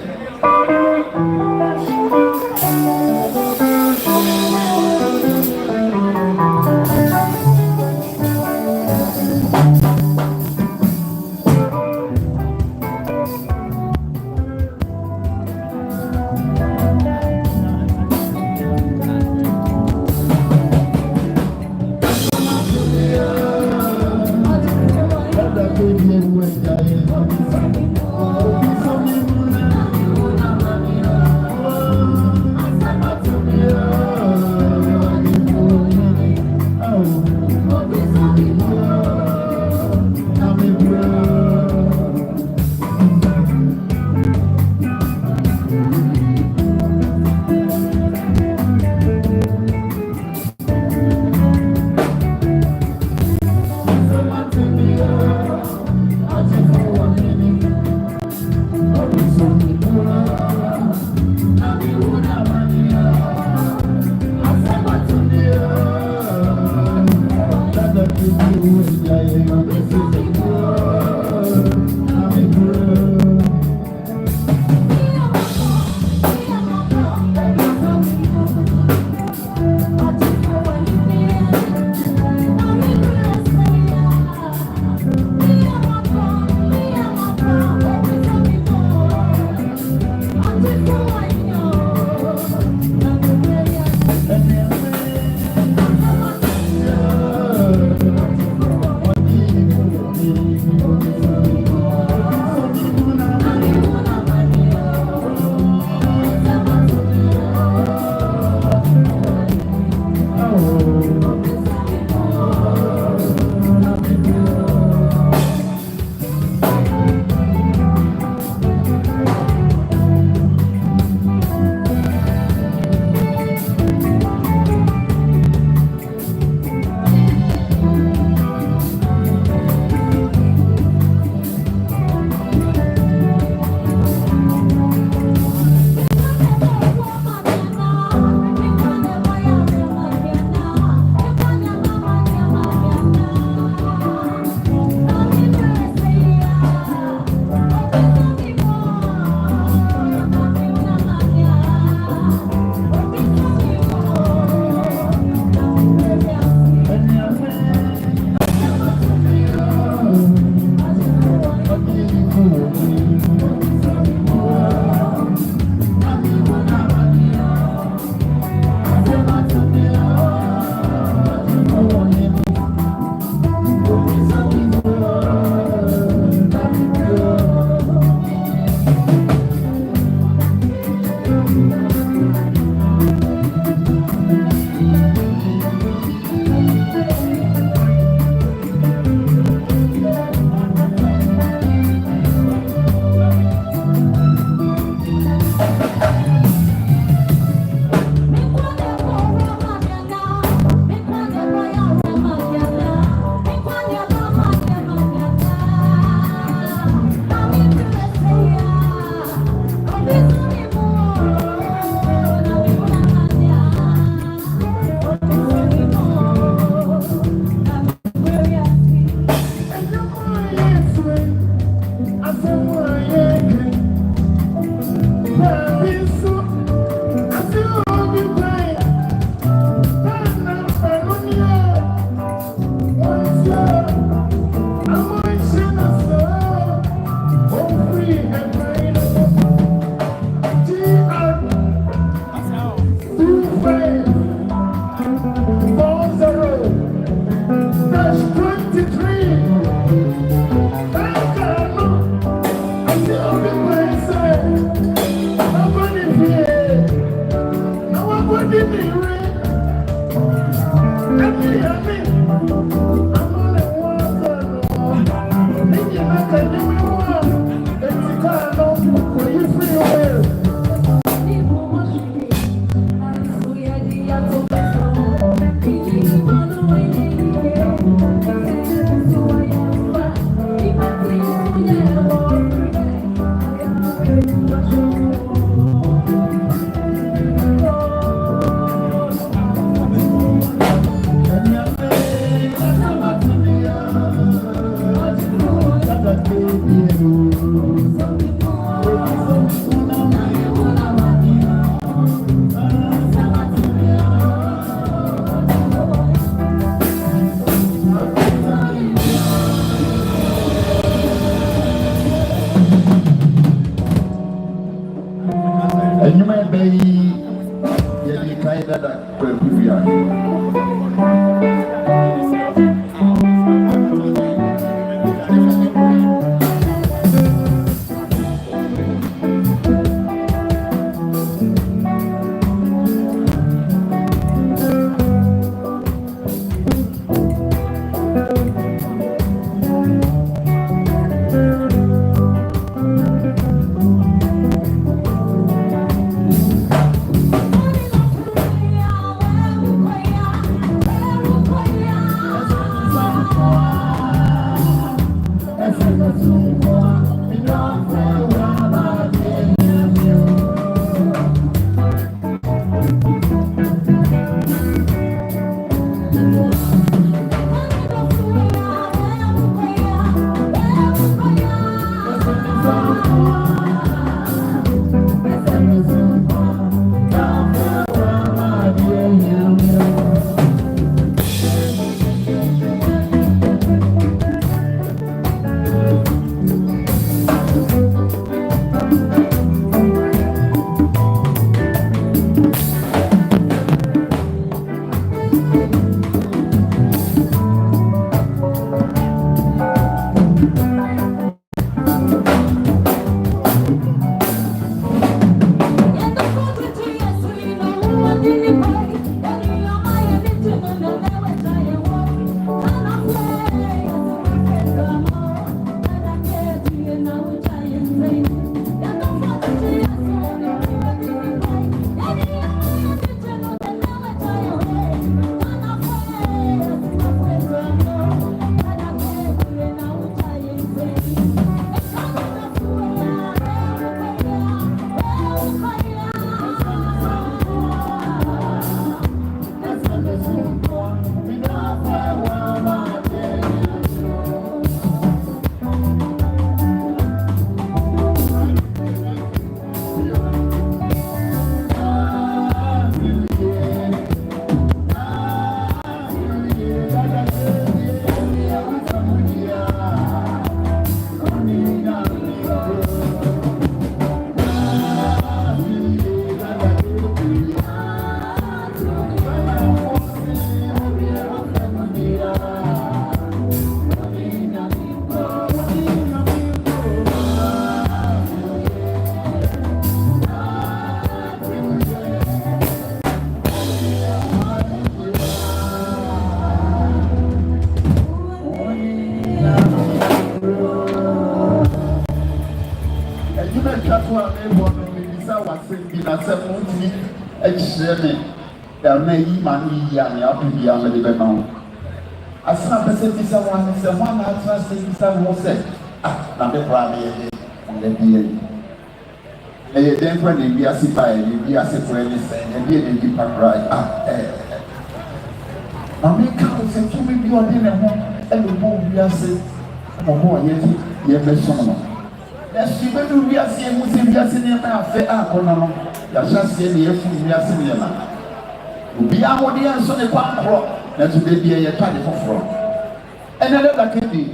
Dada KD,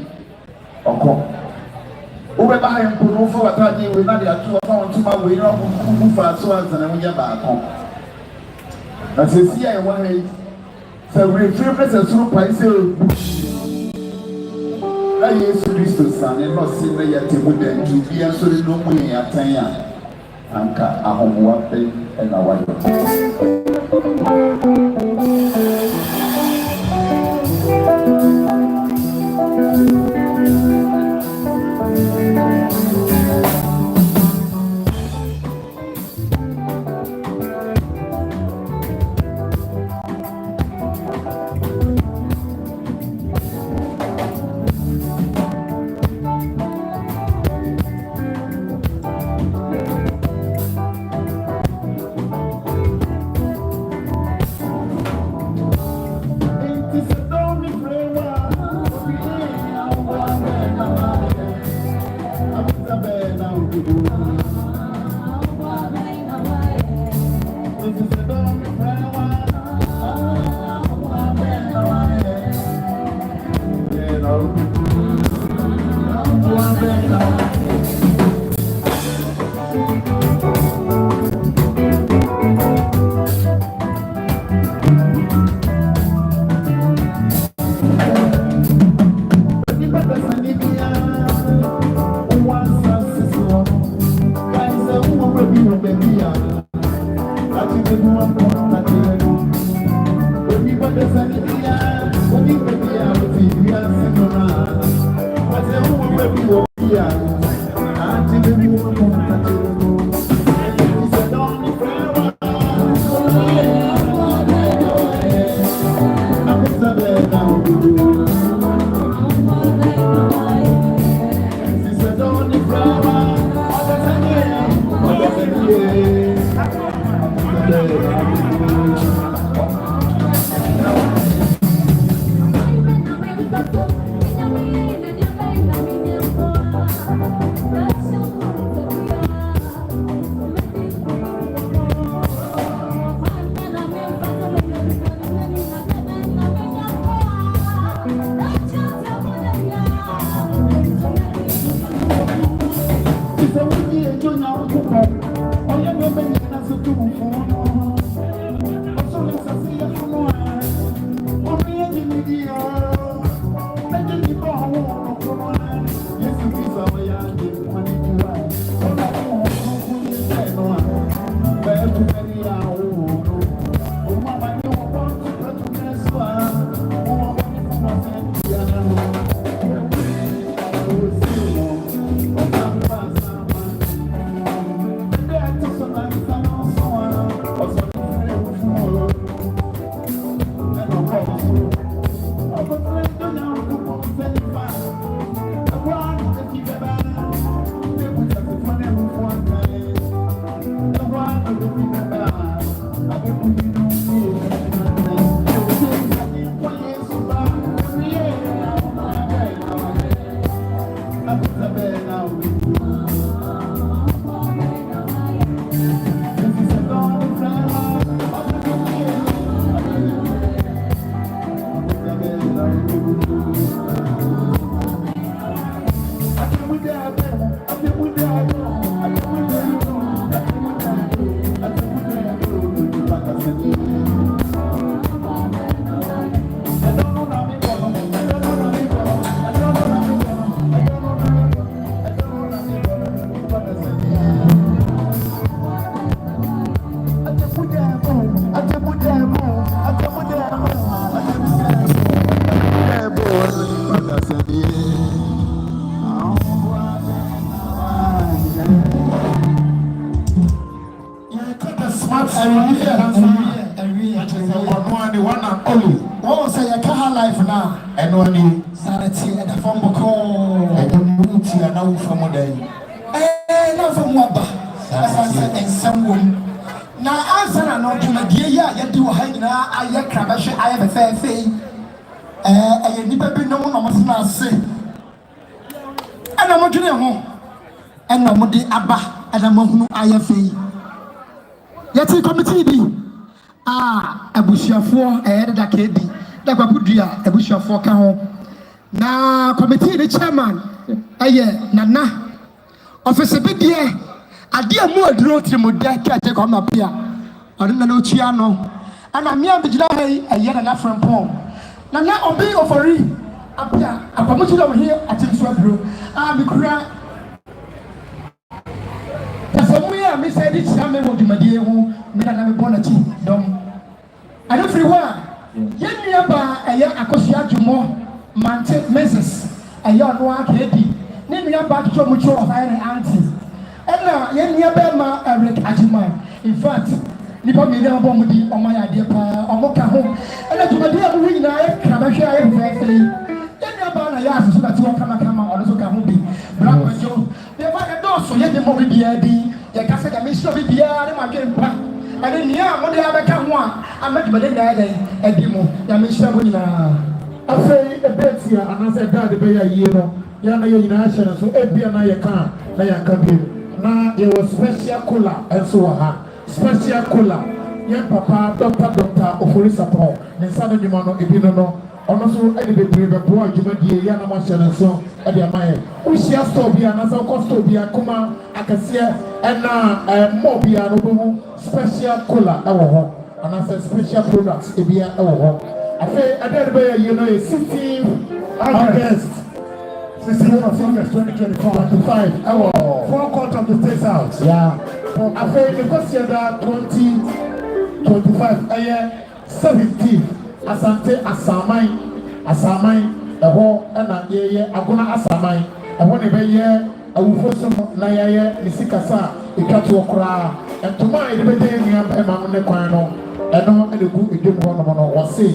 Ube baha mpunufa wataji wenadi atua kwa ntuma wena kukufa aswa zana mwenye baako. Na sisi ya wahe sa reframe sa suru paise na Yesu Kristo sana no sinna ya temuda ntubi ansori no mu ya tanya anka ahomwa pe na wayo. Yeti committee bi abusuafo Dada KD da babudua abusuafo ka ho na committee the chairman nana office bi de ade amu aduro trimode ka je ko mapia ona na otua no ana me ambigina hai nana frempon nana obi ofori apia apamuti do here atimso aduro mikura Samuya me said it's a member of the Madia who made a bonati dom. I don't free one. Yet nearby a young Akosia to more Mante Messes, a young one KD. Name me back to Mucho of Iron Auntie. And now, yet nearby my Eric Ajiman. In fact, Nipa me never bomb me on my idea or Moka home. And I told my dear Wing, I can share everything. Then you're bound to ask so that you come or also come home. Bravo, Joe. They want a door so yet the movie be. The Cassette and Miss Lobby, my game, and then yeah, what they have become one. I met Belinda a demo, Yamisha Wina. I say a bit here, and I said that the Bay Yellow, Yana National, so Ebia Nayaka, Nayaka. Now there was special cooler and so on. Special cooler, young papa, doctor, Ofurisa Paul, and Saturday Mano, Ebino, ɔno so ɛde bebree bɛboa dwumadie yɛ anam ahyɛ ne nso ɛde ama yɛ wohyia store bi anaasɛ wokɔ store bi akoma akɛseɛ ɛna mall bi a no wobɛhu special cola ɛwɔ hɔ anaasɛ special products ebia ɛwɔ hɔ afei ɛdɛ de bɛyɛ yie no yɛ 16 August 16th of August 2025 ɛwɔ forecourt of the State House afei ne kɔsiɛ da 2025 ɛyɛ 17 Asante Asaman ɛhɔ ɛna yɛyɛ agona Asaman ɛhɔ ne bɛyɛ awufo som na yɛyɛ ne sikasa etwa toɔ koraa ntoma a yɛde bɛgye nua ɛma no ne kwan no ɛno ɛde gu edwom hɔ nom no wɔse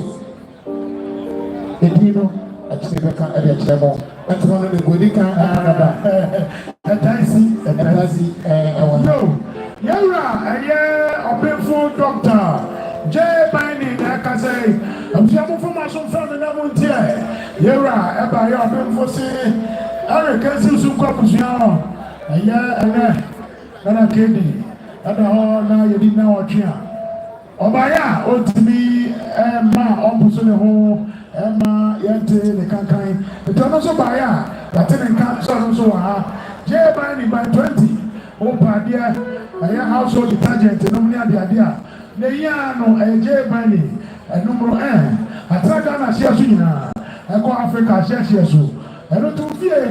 edi no akyire bɛka ɛde akyerɛ mo ntoma no ne gu edi kan ɛnada ɛtaisi ɛwɔ no yɛwura ɛyɛ ɔbɛnfo doctor Jay Binding, like I say, I'm from my son from the Namuntia. Yera, Eba, your been for say, Eric, can see some couples now. A year and Dada KD. At the hall now, you didn't know what you are. Obaya, ought to be Emma, almost in the hole, Emma, Yente, the Kankai. The Thomas Obaya, but then can't so Jay Binding by 20. Oh, dear, a young household detergent, and only the idea. Neyano J Bani numero 1 atraga na sia so nyina eko Africa sia so eno to fie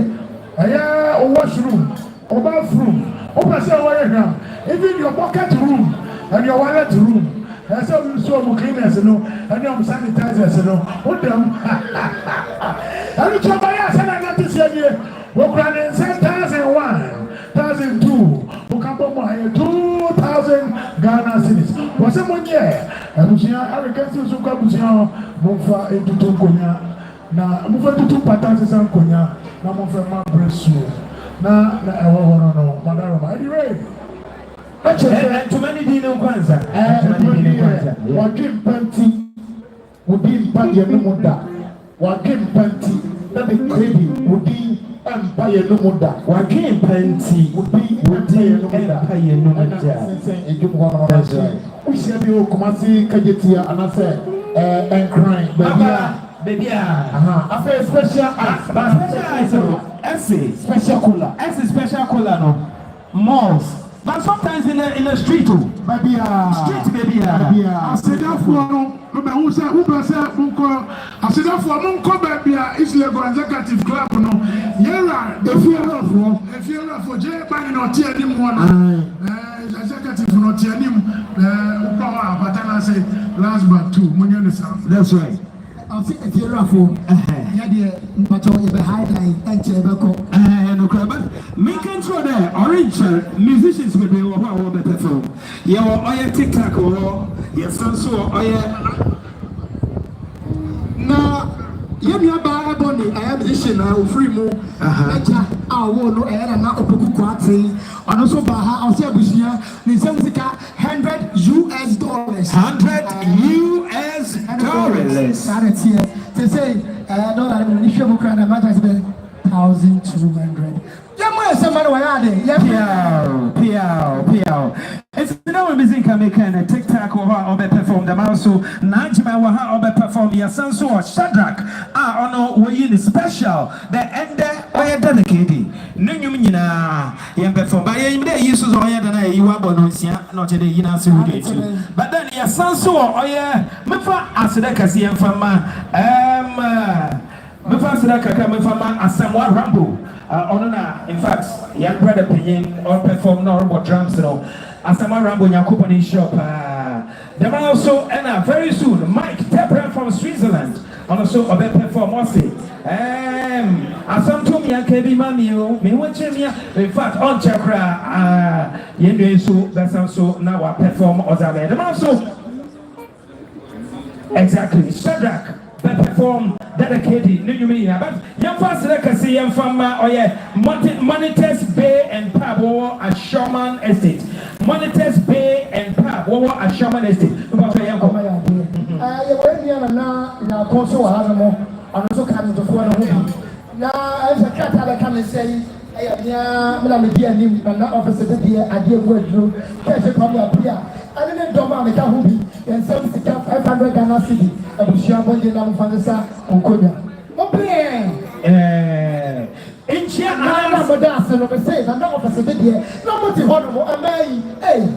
aya o washroom o bathroom o pese o gram even your bucket room and your wallet room ese o so mo cleaners no and your sanitizers no o dem eno to buy asa na na tise die o kra ne 1001 1002 o kan bo mo 2000 Ghana cities. What's a money? Abusia, I reckon so Kabusia, Mofa into Tunkonia. Now, move into 2 patterns and Konya. Now, Mofa Bresu. Now, I want to know, Madame. Anyway, too many dinner Kwanza. One game panty would be in Paya Numuda. One game panty that the credit would be Empire Numuda. One game panty would be Empire Numuda. We shall be Kumasi Kajetia and I say, and crying, baby. I feel special special cooler. Special cooler, no malls. But sometimes in a street too. Baby, street. I said that for no. Who say Munko? I said that for Munko, baby. It's Lego Executive Club, no. Yeah, the fear of J. Binding or TNM one. Executive not TNM. But then I say last but 2 million. That's right. I'll see if you're off. Yeah, but you're behind and Chebeko. But making sure that orange musicians will be over the perform. You are TikTok or yes, so now. Yemi aba ebony I am musician na free mo eja awo no era na opoku Kwarteng ono so ba ha Aseibu ni sika $100 US 100 US dollars that here they say no that we show book and matter is 1,200 yemo somebody wa yade piao it's no music can make a TikTok or how be perform the also Najma wa how be perform ya sanso or Shadrach ono we in special the end where Dada KD nnyum nyina ya perform ba ya imde yesu so ya na yi wa bononsia no che de yina se we but then ya sanso o ya mefa aseda kase ya mfama mefa aseda kaka mefa ma asamwa rambo in fact young brother opinion or perform no robot drums no Asama Rambo Nyakupani shop. Them also and very soon Mike Tepper from Switzerland also a better perform also. Asam to me KD Mamio, me watching me in fact on Chakra Yende so that's also now I perform Ozabe. Them also exactly Shadrach perform Dada KD, no you mean but young fast like I see young from Monitors Bay and Pub or a Shaman Estate. Monitors Bay and Pub or a Shaman Estate. You were here now also Haramo and also coming to Fort now as a cat I come and say yeah, I'm not officer here, I did work through catch a problem up here. I didn't know about the Kahubi and 75 500 Ghana cedi. Abushia bonje na mfanisa Okonya. Open. Inchia na boda se no be say na office de de. No mo ti hono mo amai. Hey.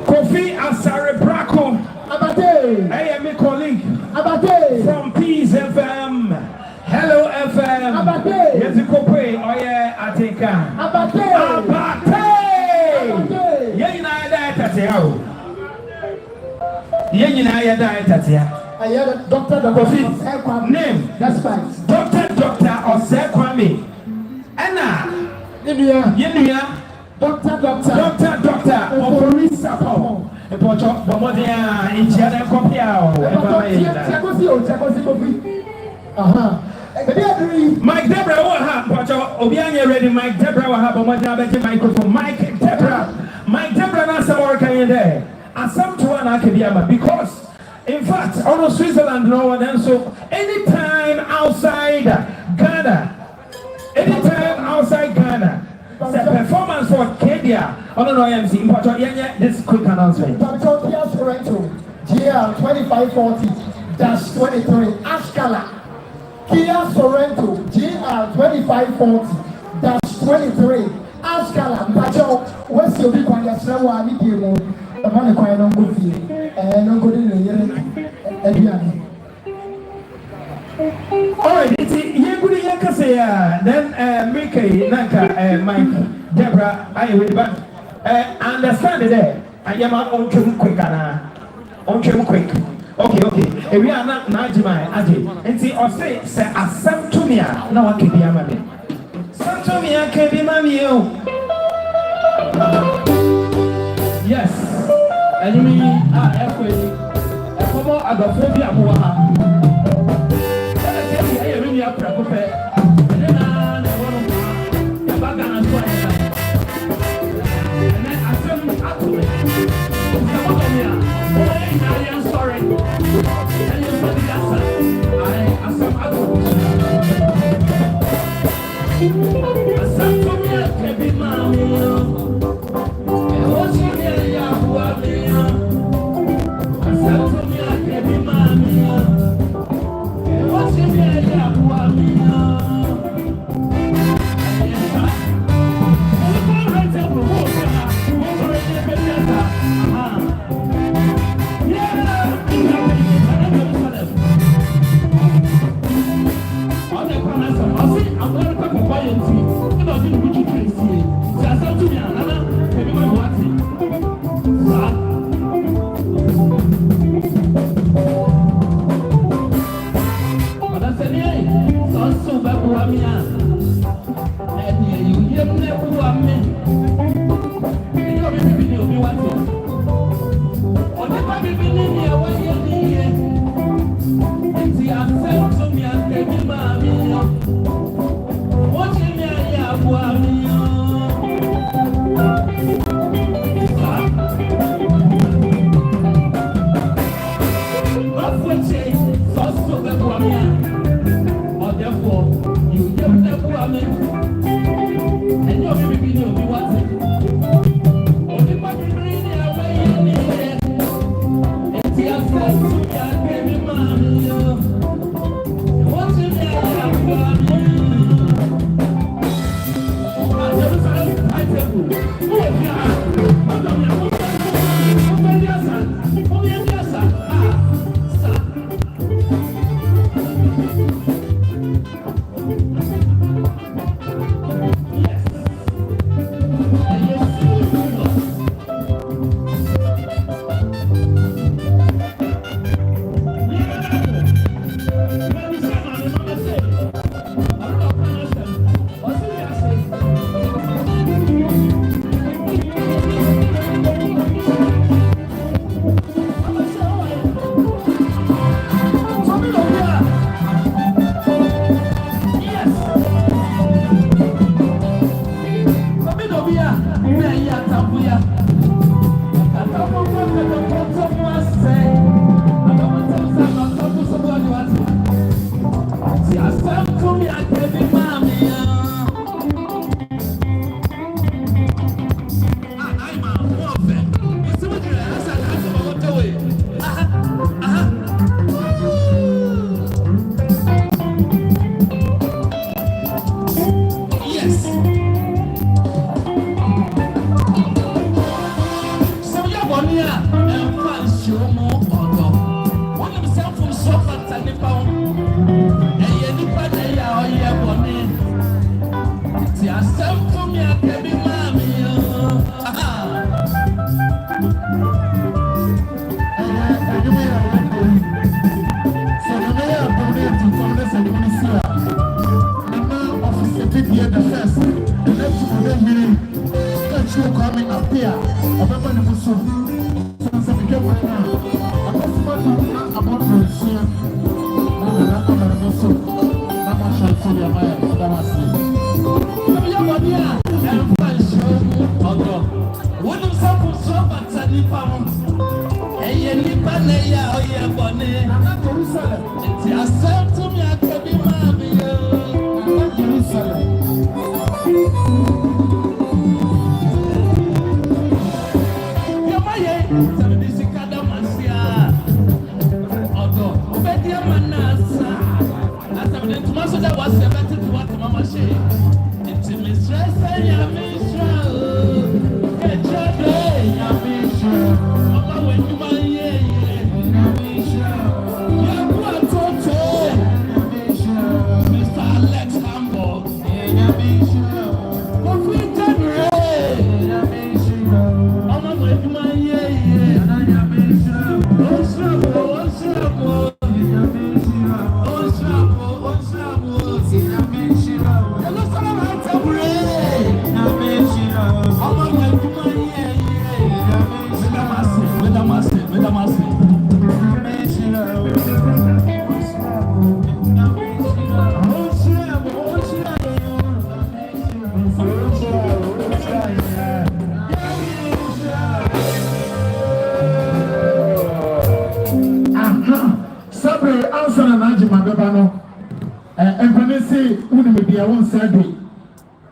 Kofi Asare Brako. Abate. I am a colleague. Abate. From Peace FM. Hello FM. Abate. Yes, you could oh yeah, I think. Abate. Abate. Yeah, you know that. Yeah, you know that. I heard Dr. Kofi. Name. That's fine. Dr. Osekwame. Anna. Yenuya. Dr. Oforisa Paul. Epocho, Bomodia, Inchiana Copia. Mike Debra will have Pocho, Obiania ready. Mike Debra will have Bomodia microphone. Mike Debra, that's the work in there. And some to one academia because, in fact, on Switzerland, no one else. So, anytime outside Ghana, the performance for KD. I don't know MC. This quick announcement. Kia Sorento, GL 2540-23, Ashkala. Kia Sorento, GL 2540-23, Ashkala. Pacho, what's your big one? Yes, no one need you. The money quite no good fee. And no good in the year. Alright, it's Yaguri Yakasea, then Mickey, Nanka, Mike, Deborah, I will but understand it there. I am on trim quick, on trim quick. Okay. If we are not Najima, Aji, and see, or say, Asamtumia, no one can be a mammy. Samtumia can be mammy. Yes, and you mean, a former agophobia.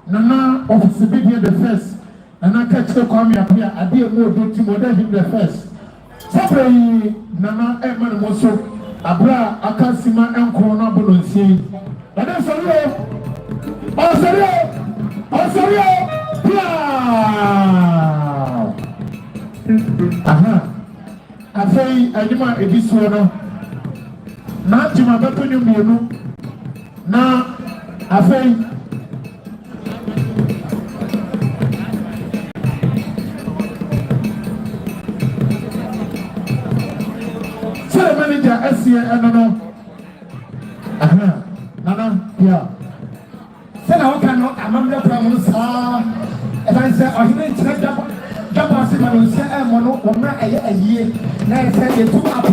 Nana of Aseibu the first, Nana catch the Kwame appear, I did more do to mother him the first. Separately, Nana Edmund Mosso, Abra, Akasima, and Corona Bolonsi. And then sorry, aha. I say, I demand a disorder. Not to my weapon, you know. Now, I say, manager SCA no. Aha. Nana, yeah. Say na waka no amamle from sa. E ban say ohine tire jaba se ma no se e mo no wo mra eye ayie. Na e say e tu apu.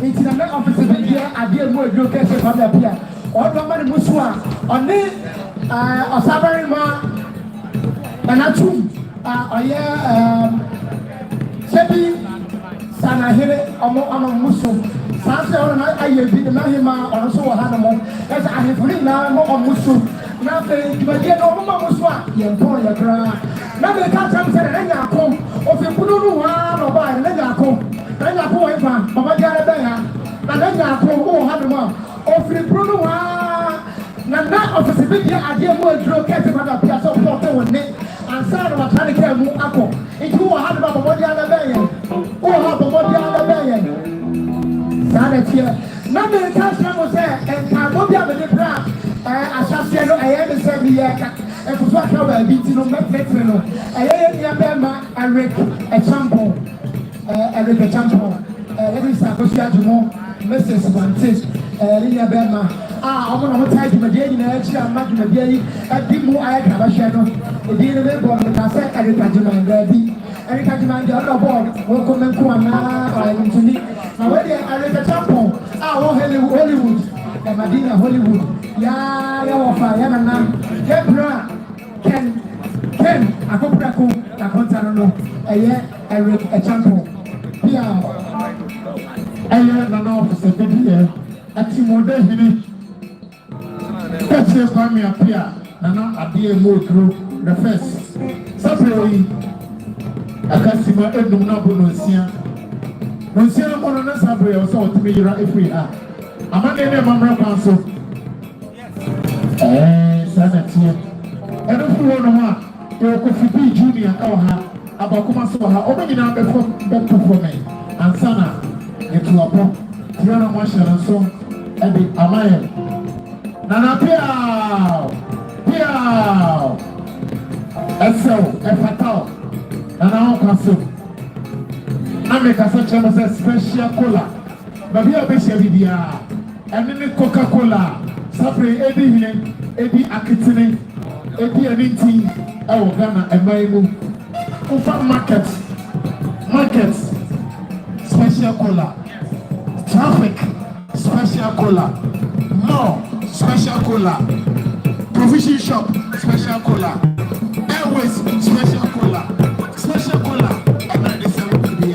Nti na na office be dia ade mu adwo ke se fa da bia. O do ma ne musu a oni osabari ma na tum oye sebi sana here omo musu. Sanse ona aye bi na hima ono so wo ha no mo esa ahefuri na mo omusu na fe dibadie no mo musu a ye mpo ye kra na me ka tam se na nya ko o fe kunu nu ha no ba na nya ko we fa baba dia le ben ha na nya ko o ha no mo o fe kunu ha na office bi dia ade mo aduro ke se fa pia so ko te woni ansa no matani ke mu akọ itu wo ha no baba dia le ben ye o ha baba dia le ben ye Sana tia na me ka samo se en abo bia me bra asase no eye me se bi ye ka e fuso aka ba bi ti no me petre no eye ye be ma Eric example Eric example let me start with you message vantage linya be ma omo no tai di me die ni na chi ama di me die yi adi mu aye ka ba hwe no e di ne be bo me ka se Eric example bi Eric example on board wo ko men ko na ntuni na we dey Eric example Hollywood Medina Hollywood ya wafa ya na Gebra Ken akopra ko na kontano no eye Eric example pia eye na na office be here ati mode hini pese Kwame apia na na ade emodro the first Saturday akasima endum na bononsia nonsia no mono na Saturday o so otimi yira efri ha amane ne mamra kwanso sana tie eno fu wono ha e ko fibi junior ka ha abakuma so ha obo nyina be performance ansana etu apo tiana mo shara so e bi amaye nana pia eso e fatal nana o kwaso na me ka so chemo se special cola baby a besia bibia and Coca-Cola sapre edi akitene edi anything e Ghana e maimu ufa market special cola traffic special cola more special cola provision shop special cola airways special cola and I decided to be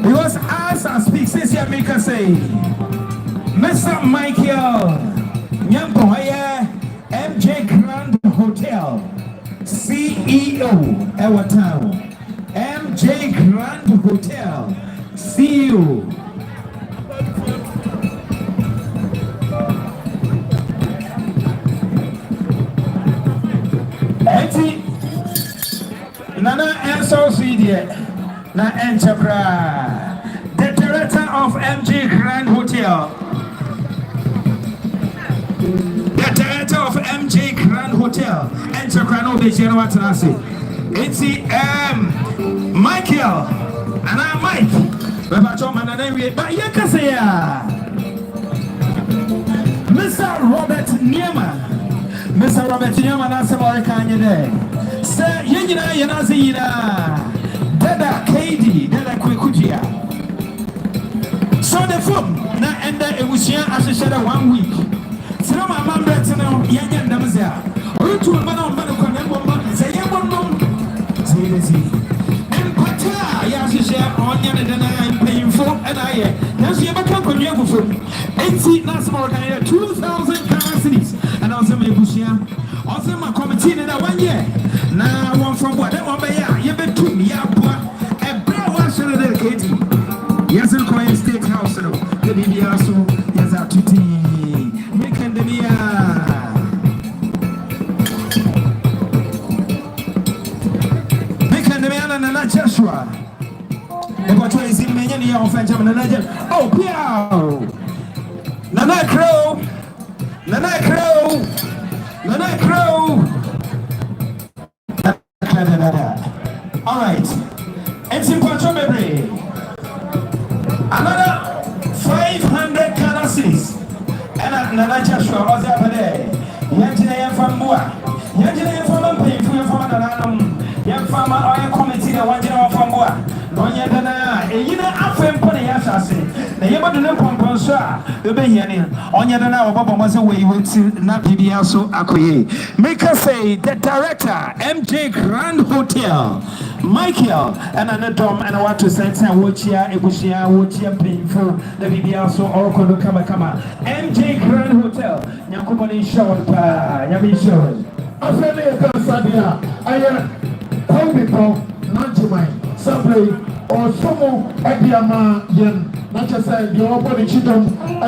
Because as I speak, since you make us say, Mr. Michael Nyampoya, MJ Grand Hotel, CEO, our town, MJ Grand Hotel, CEO. Nana SOC na Enchapra, the director of MG Grand Hotel. The director of MG Grand Hotel. Enchapra no Bejano Watanasi. It's Michael and I'm Mike. But Yakasaya. Mr. Robert Nieman. Mr. Robert Nieman, that's about Kanye. Sir, Yanazina, Dada KD, Dada Kukuban. So the phone now ended it was here as a shadow 1 week. So my mom better know Yan Damazia. Or to a man on Manakan, say, say, and Pata, Yasha, on Yan and I am paying for, and I, now she ever come from Yabu 80 National 2,000 currencies, and also Mabushia. Also, my committee in 1 year. Now, one from whatever you bet to me, a brown wash of the KD. Yes, I'm going State House. The BBSO, yes, out to tea. Making the Mia. Making the Mia and not Joshua. And what was in many of Benjamin and Legend? Oh, Piao. Nana Crow. All right, it's in Memory. Another 500 currencies. And another Joshua was up there. Yanjina from Bua. Yanjina from Pay for the young farmer oil committee, the one general from Bua. No, Yadana, a year after Pony Assassin. The Yabba no Pomponsa, the Bayan, on Yadana, Baba was away with not PBSO Akoye. Make us say the director, MJ Grand Hotel, Michael, and another Dom, and I want to send some Wochia, Ebushia, Wochia, painful, the BBSO, Oracle, Kama, MJ Grand Hotel, Yakubani Show, Yabi Show. I feel like a Sadia, I am Paul, not to mine. Simply, or some Ediama Yen, not just say your body chicken. I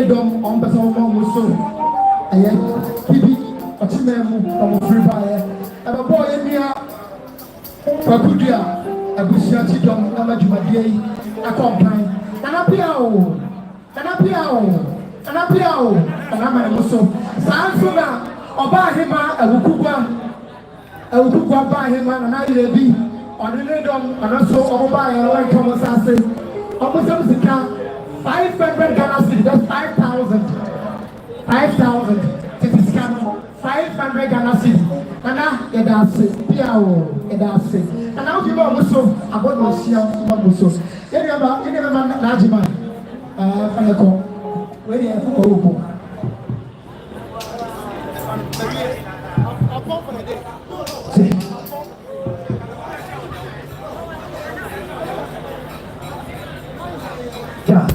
Dom on the song was so. I am Bibi, a chimney of a free fire. And a boy in here, Papudia, a Bushati Dom, a Majumadia, a company, and a piao, and a piao, and a piao, and I'm also. Sansona, or buy him a kukuban buy him and I will be on the dom, and also all by a like Thomas Assay. Almost the count. 500 Ghana cedis, that's 5,000. 5,000. This is Ghana. 500 Ghana cedis. And now, it does it. Piao, it does it. And now, you know, also, about no share, also. You never Najima. Fanako. Where do you have Obo? Yeah.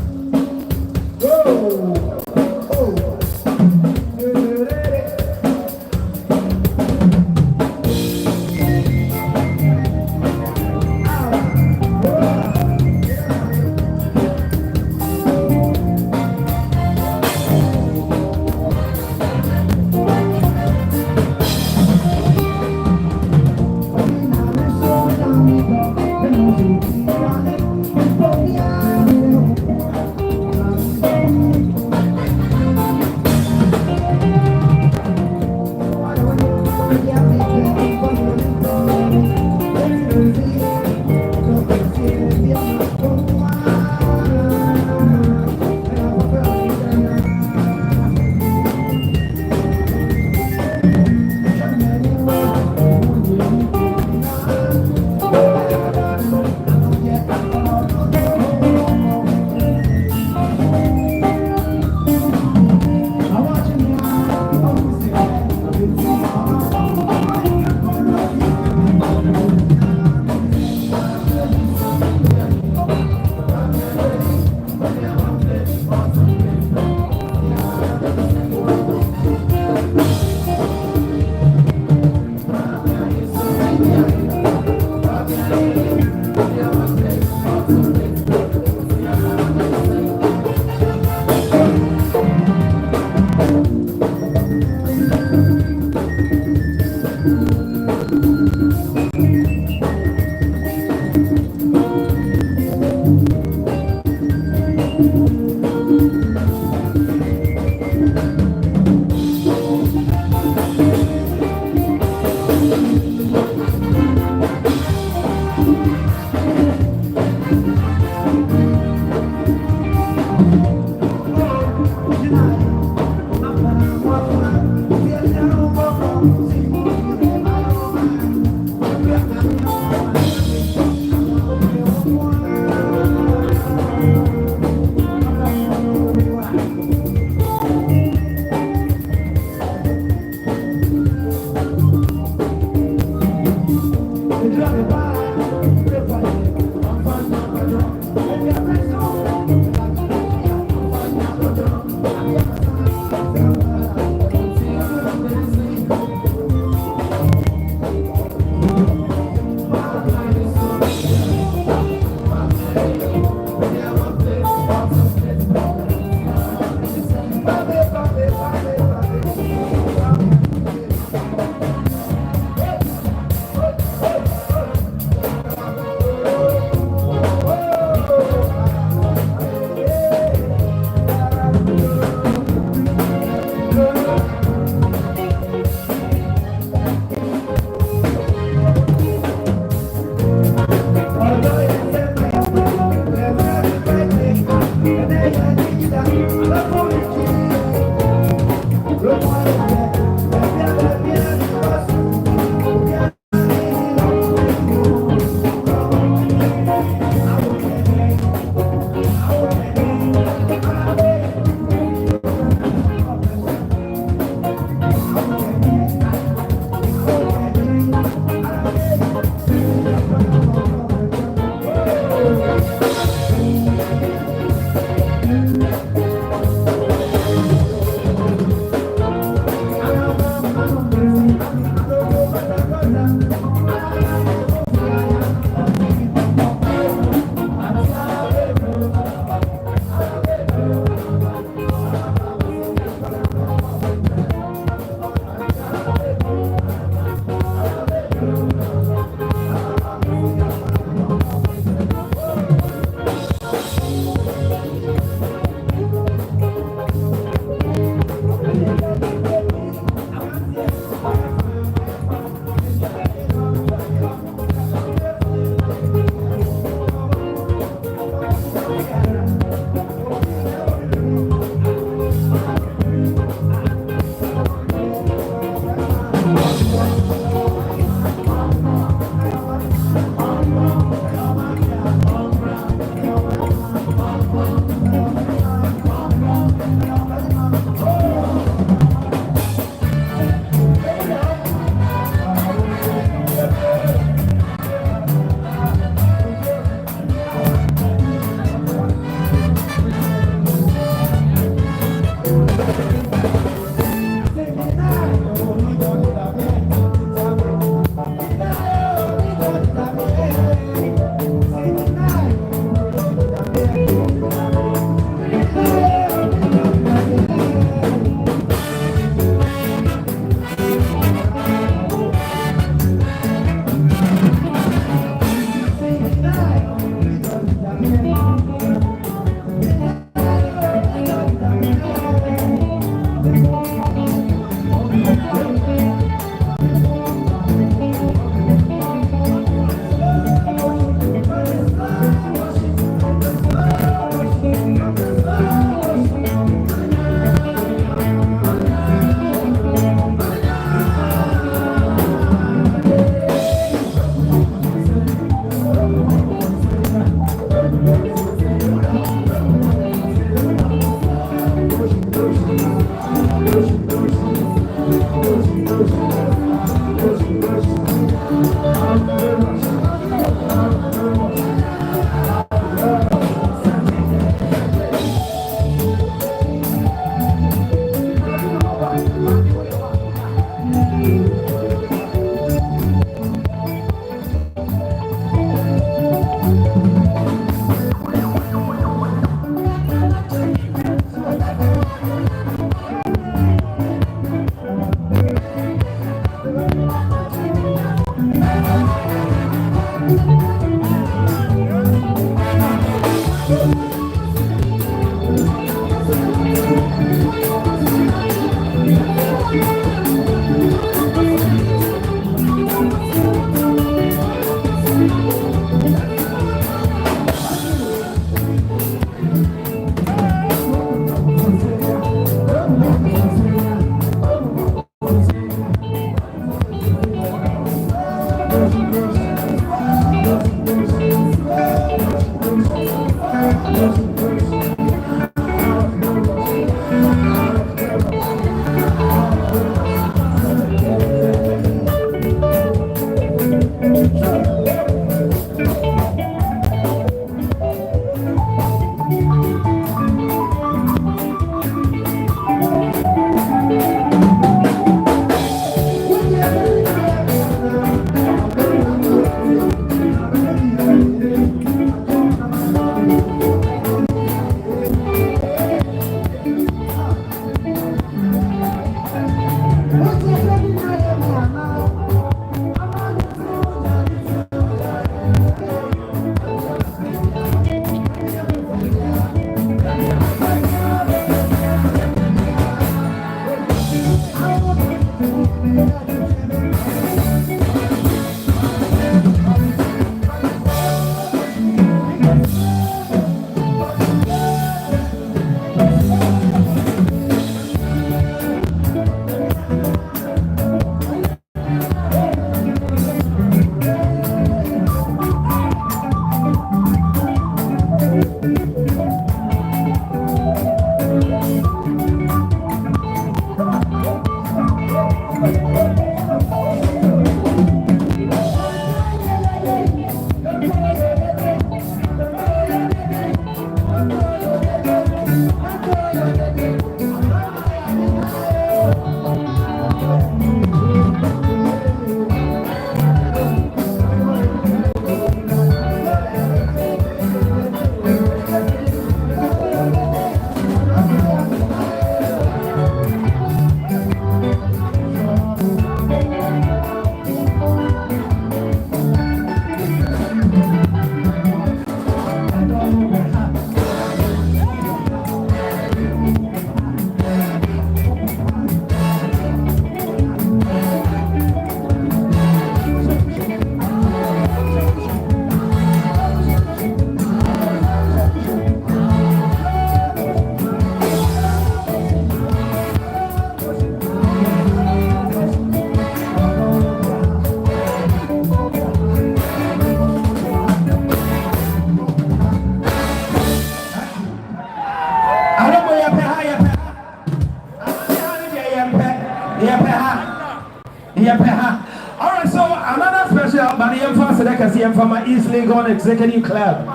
and from my East Legon Executive Club.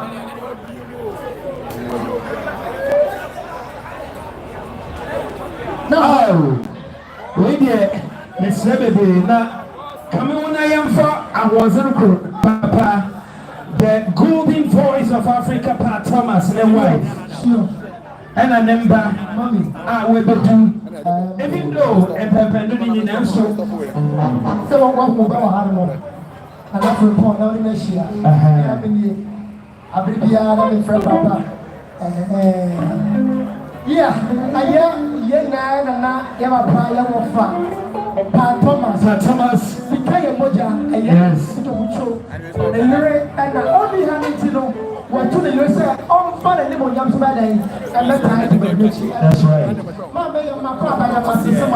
No, we did Miss Baby. Now, coming when I am for I wasn't Papa, the golden voice of Africa, Pa Thomas, and wife. And a member, Mommy, I will be doing. Even though a perpendicular in answer, so one will go hard. And that's the point of next year. I'll be the friend, Papa. Yeah, I am never prior of Thomas, became Moja, yes, and only having to know what to the USA on fun and little young man and let time to be rich. That's right. Mamma, my papa, my sister,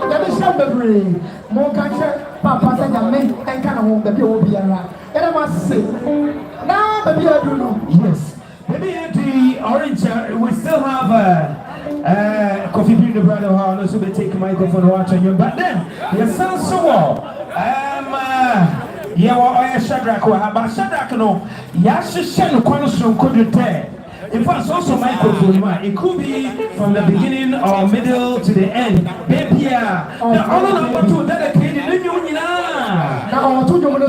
there is somebody more country, Papa, and men, and kind of home the people will be around. And I must say, now, baby, I do know. Yes. Maybe the orange, we still have coffee bean the brother how so they take microphone watching you. But then you sound so well. Yeah, well, Shadrach, but Shadrach, no, Yashishan Quantum couldn't tell. In fact, also microphone, it could be from the beginning or middle to the end. Baby, the honor number 2, Dada KD,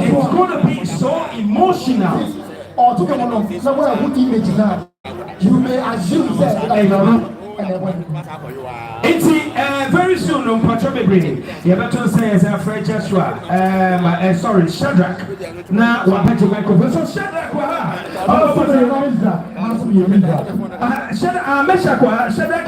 it's going to be so emotional. Or to come on, somewhere good image now. You may assume that I don't know. It's very soon on Tabiri. You better say as a Fred Joshua. Sorry, Shadrach. Now, what better microphone? So Shadrach, Shadrach,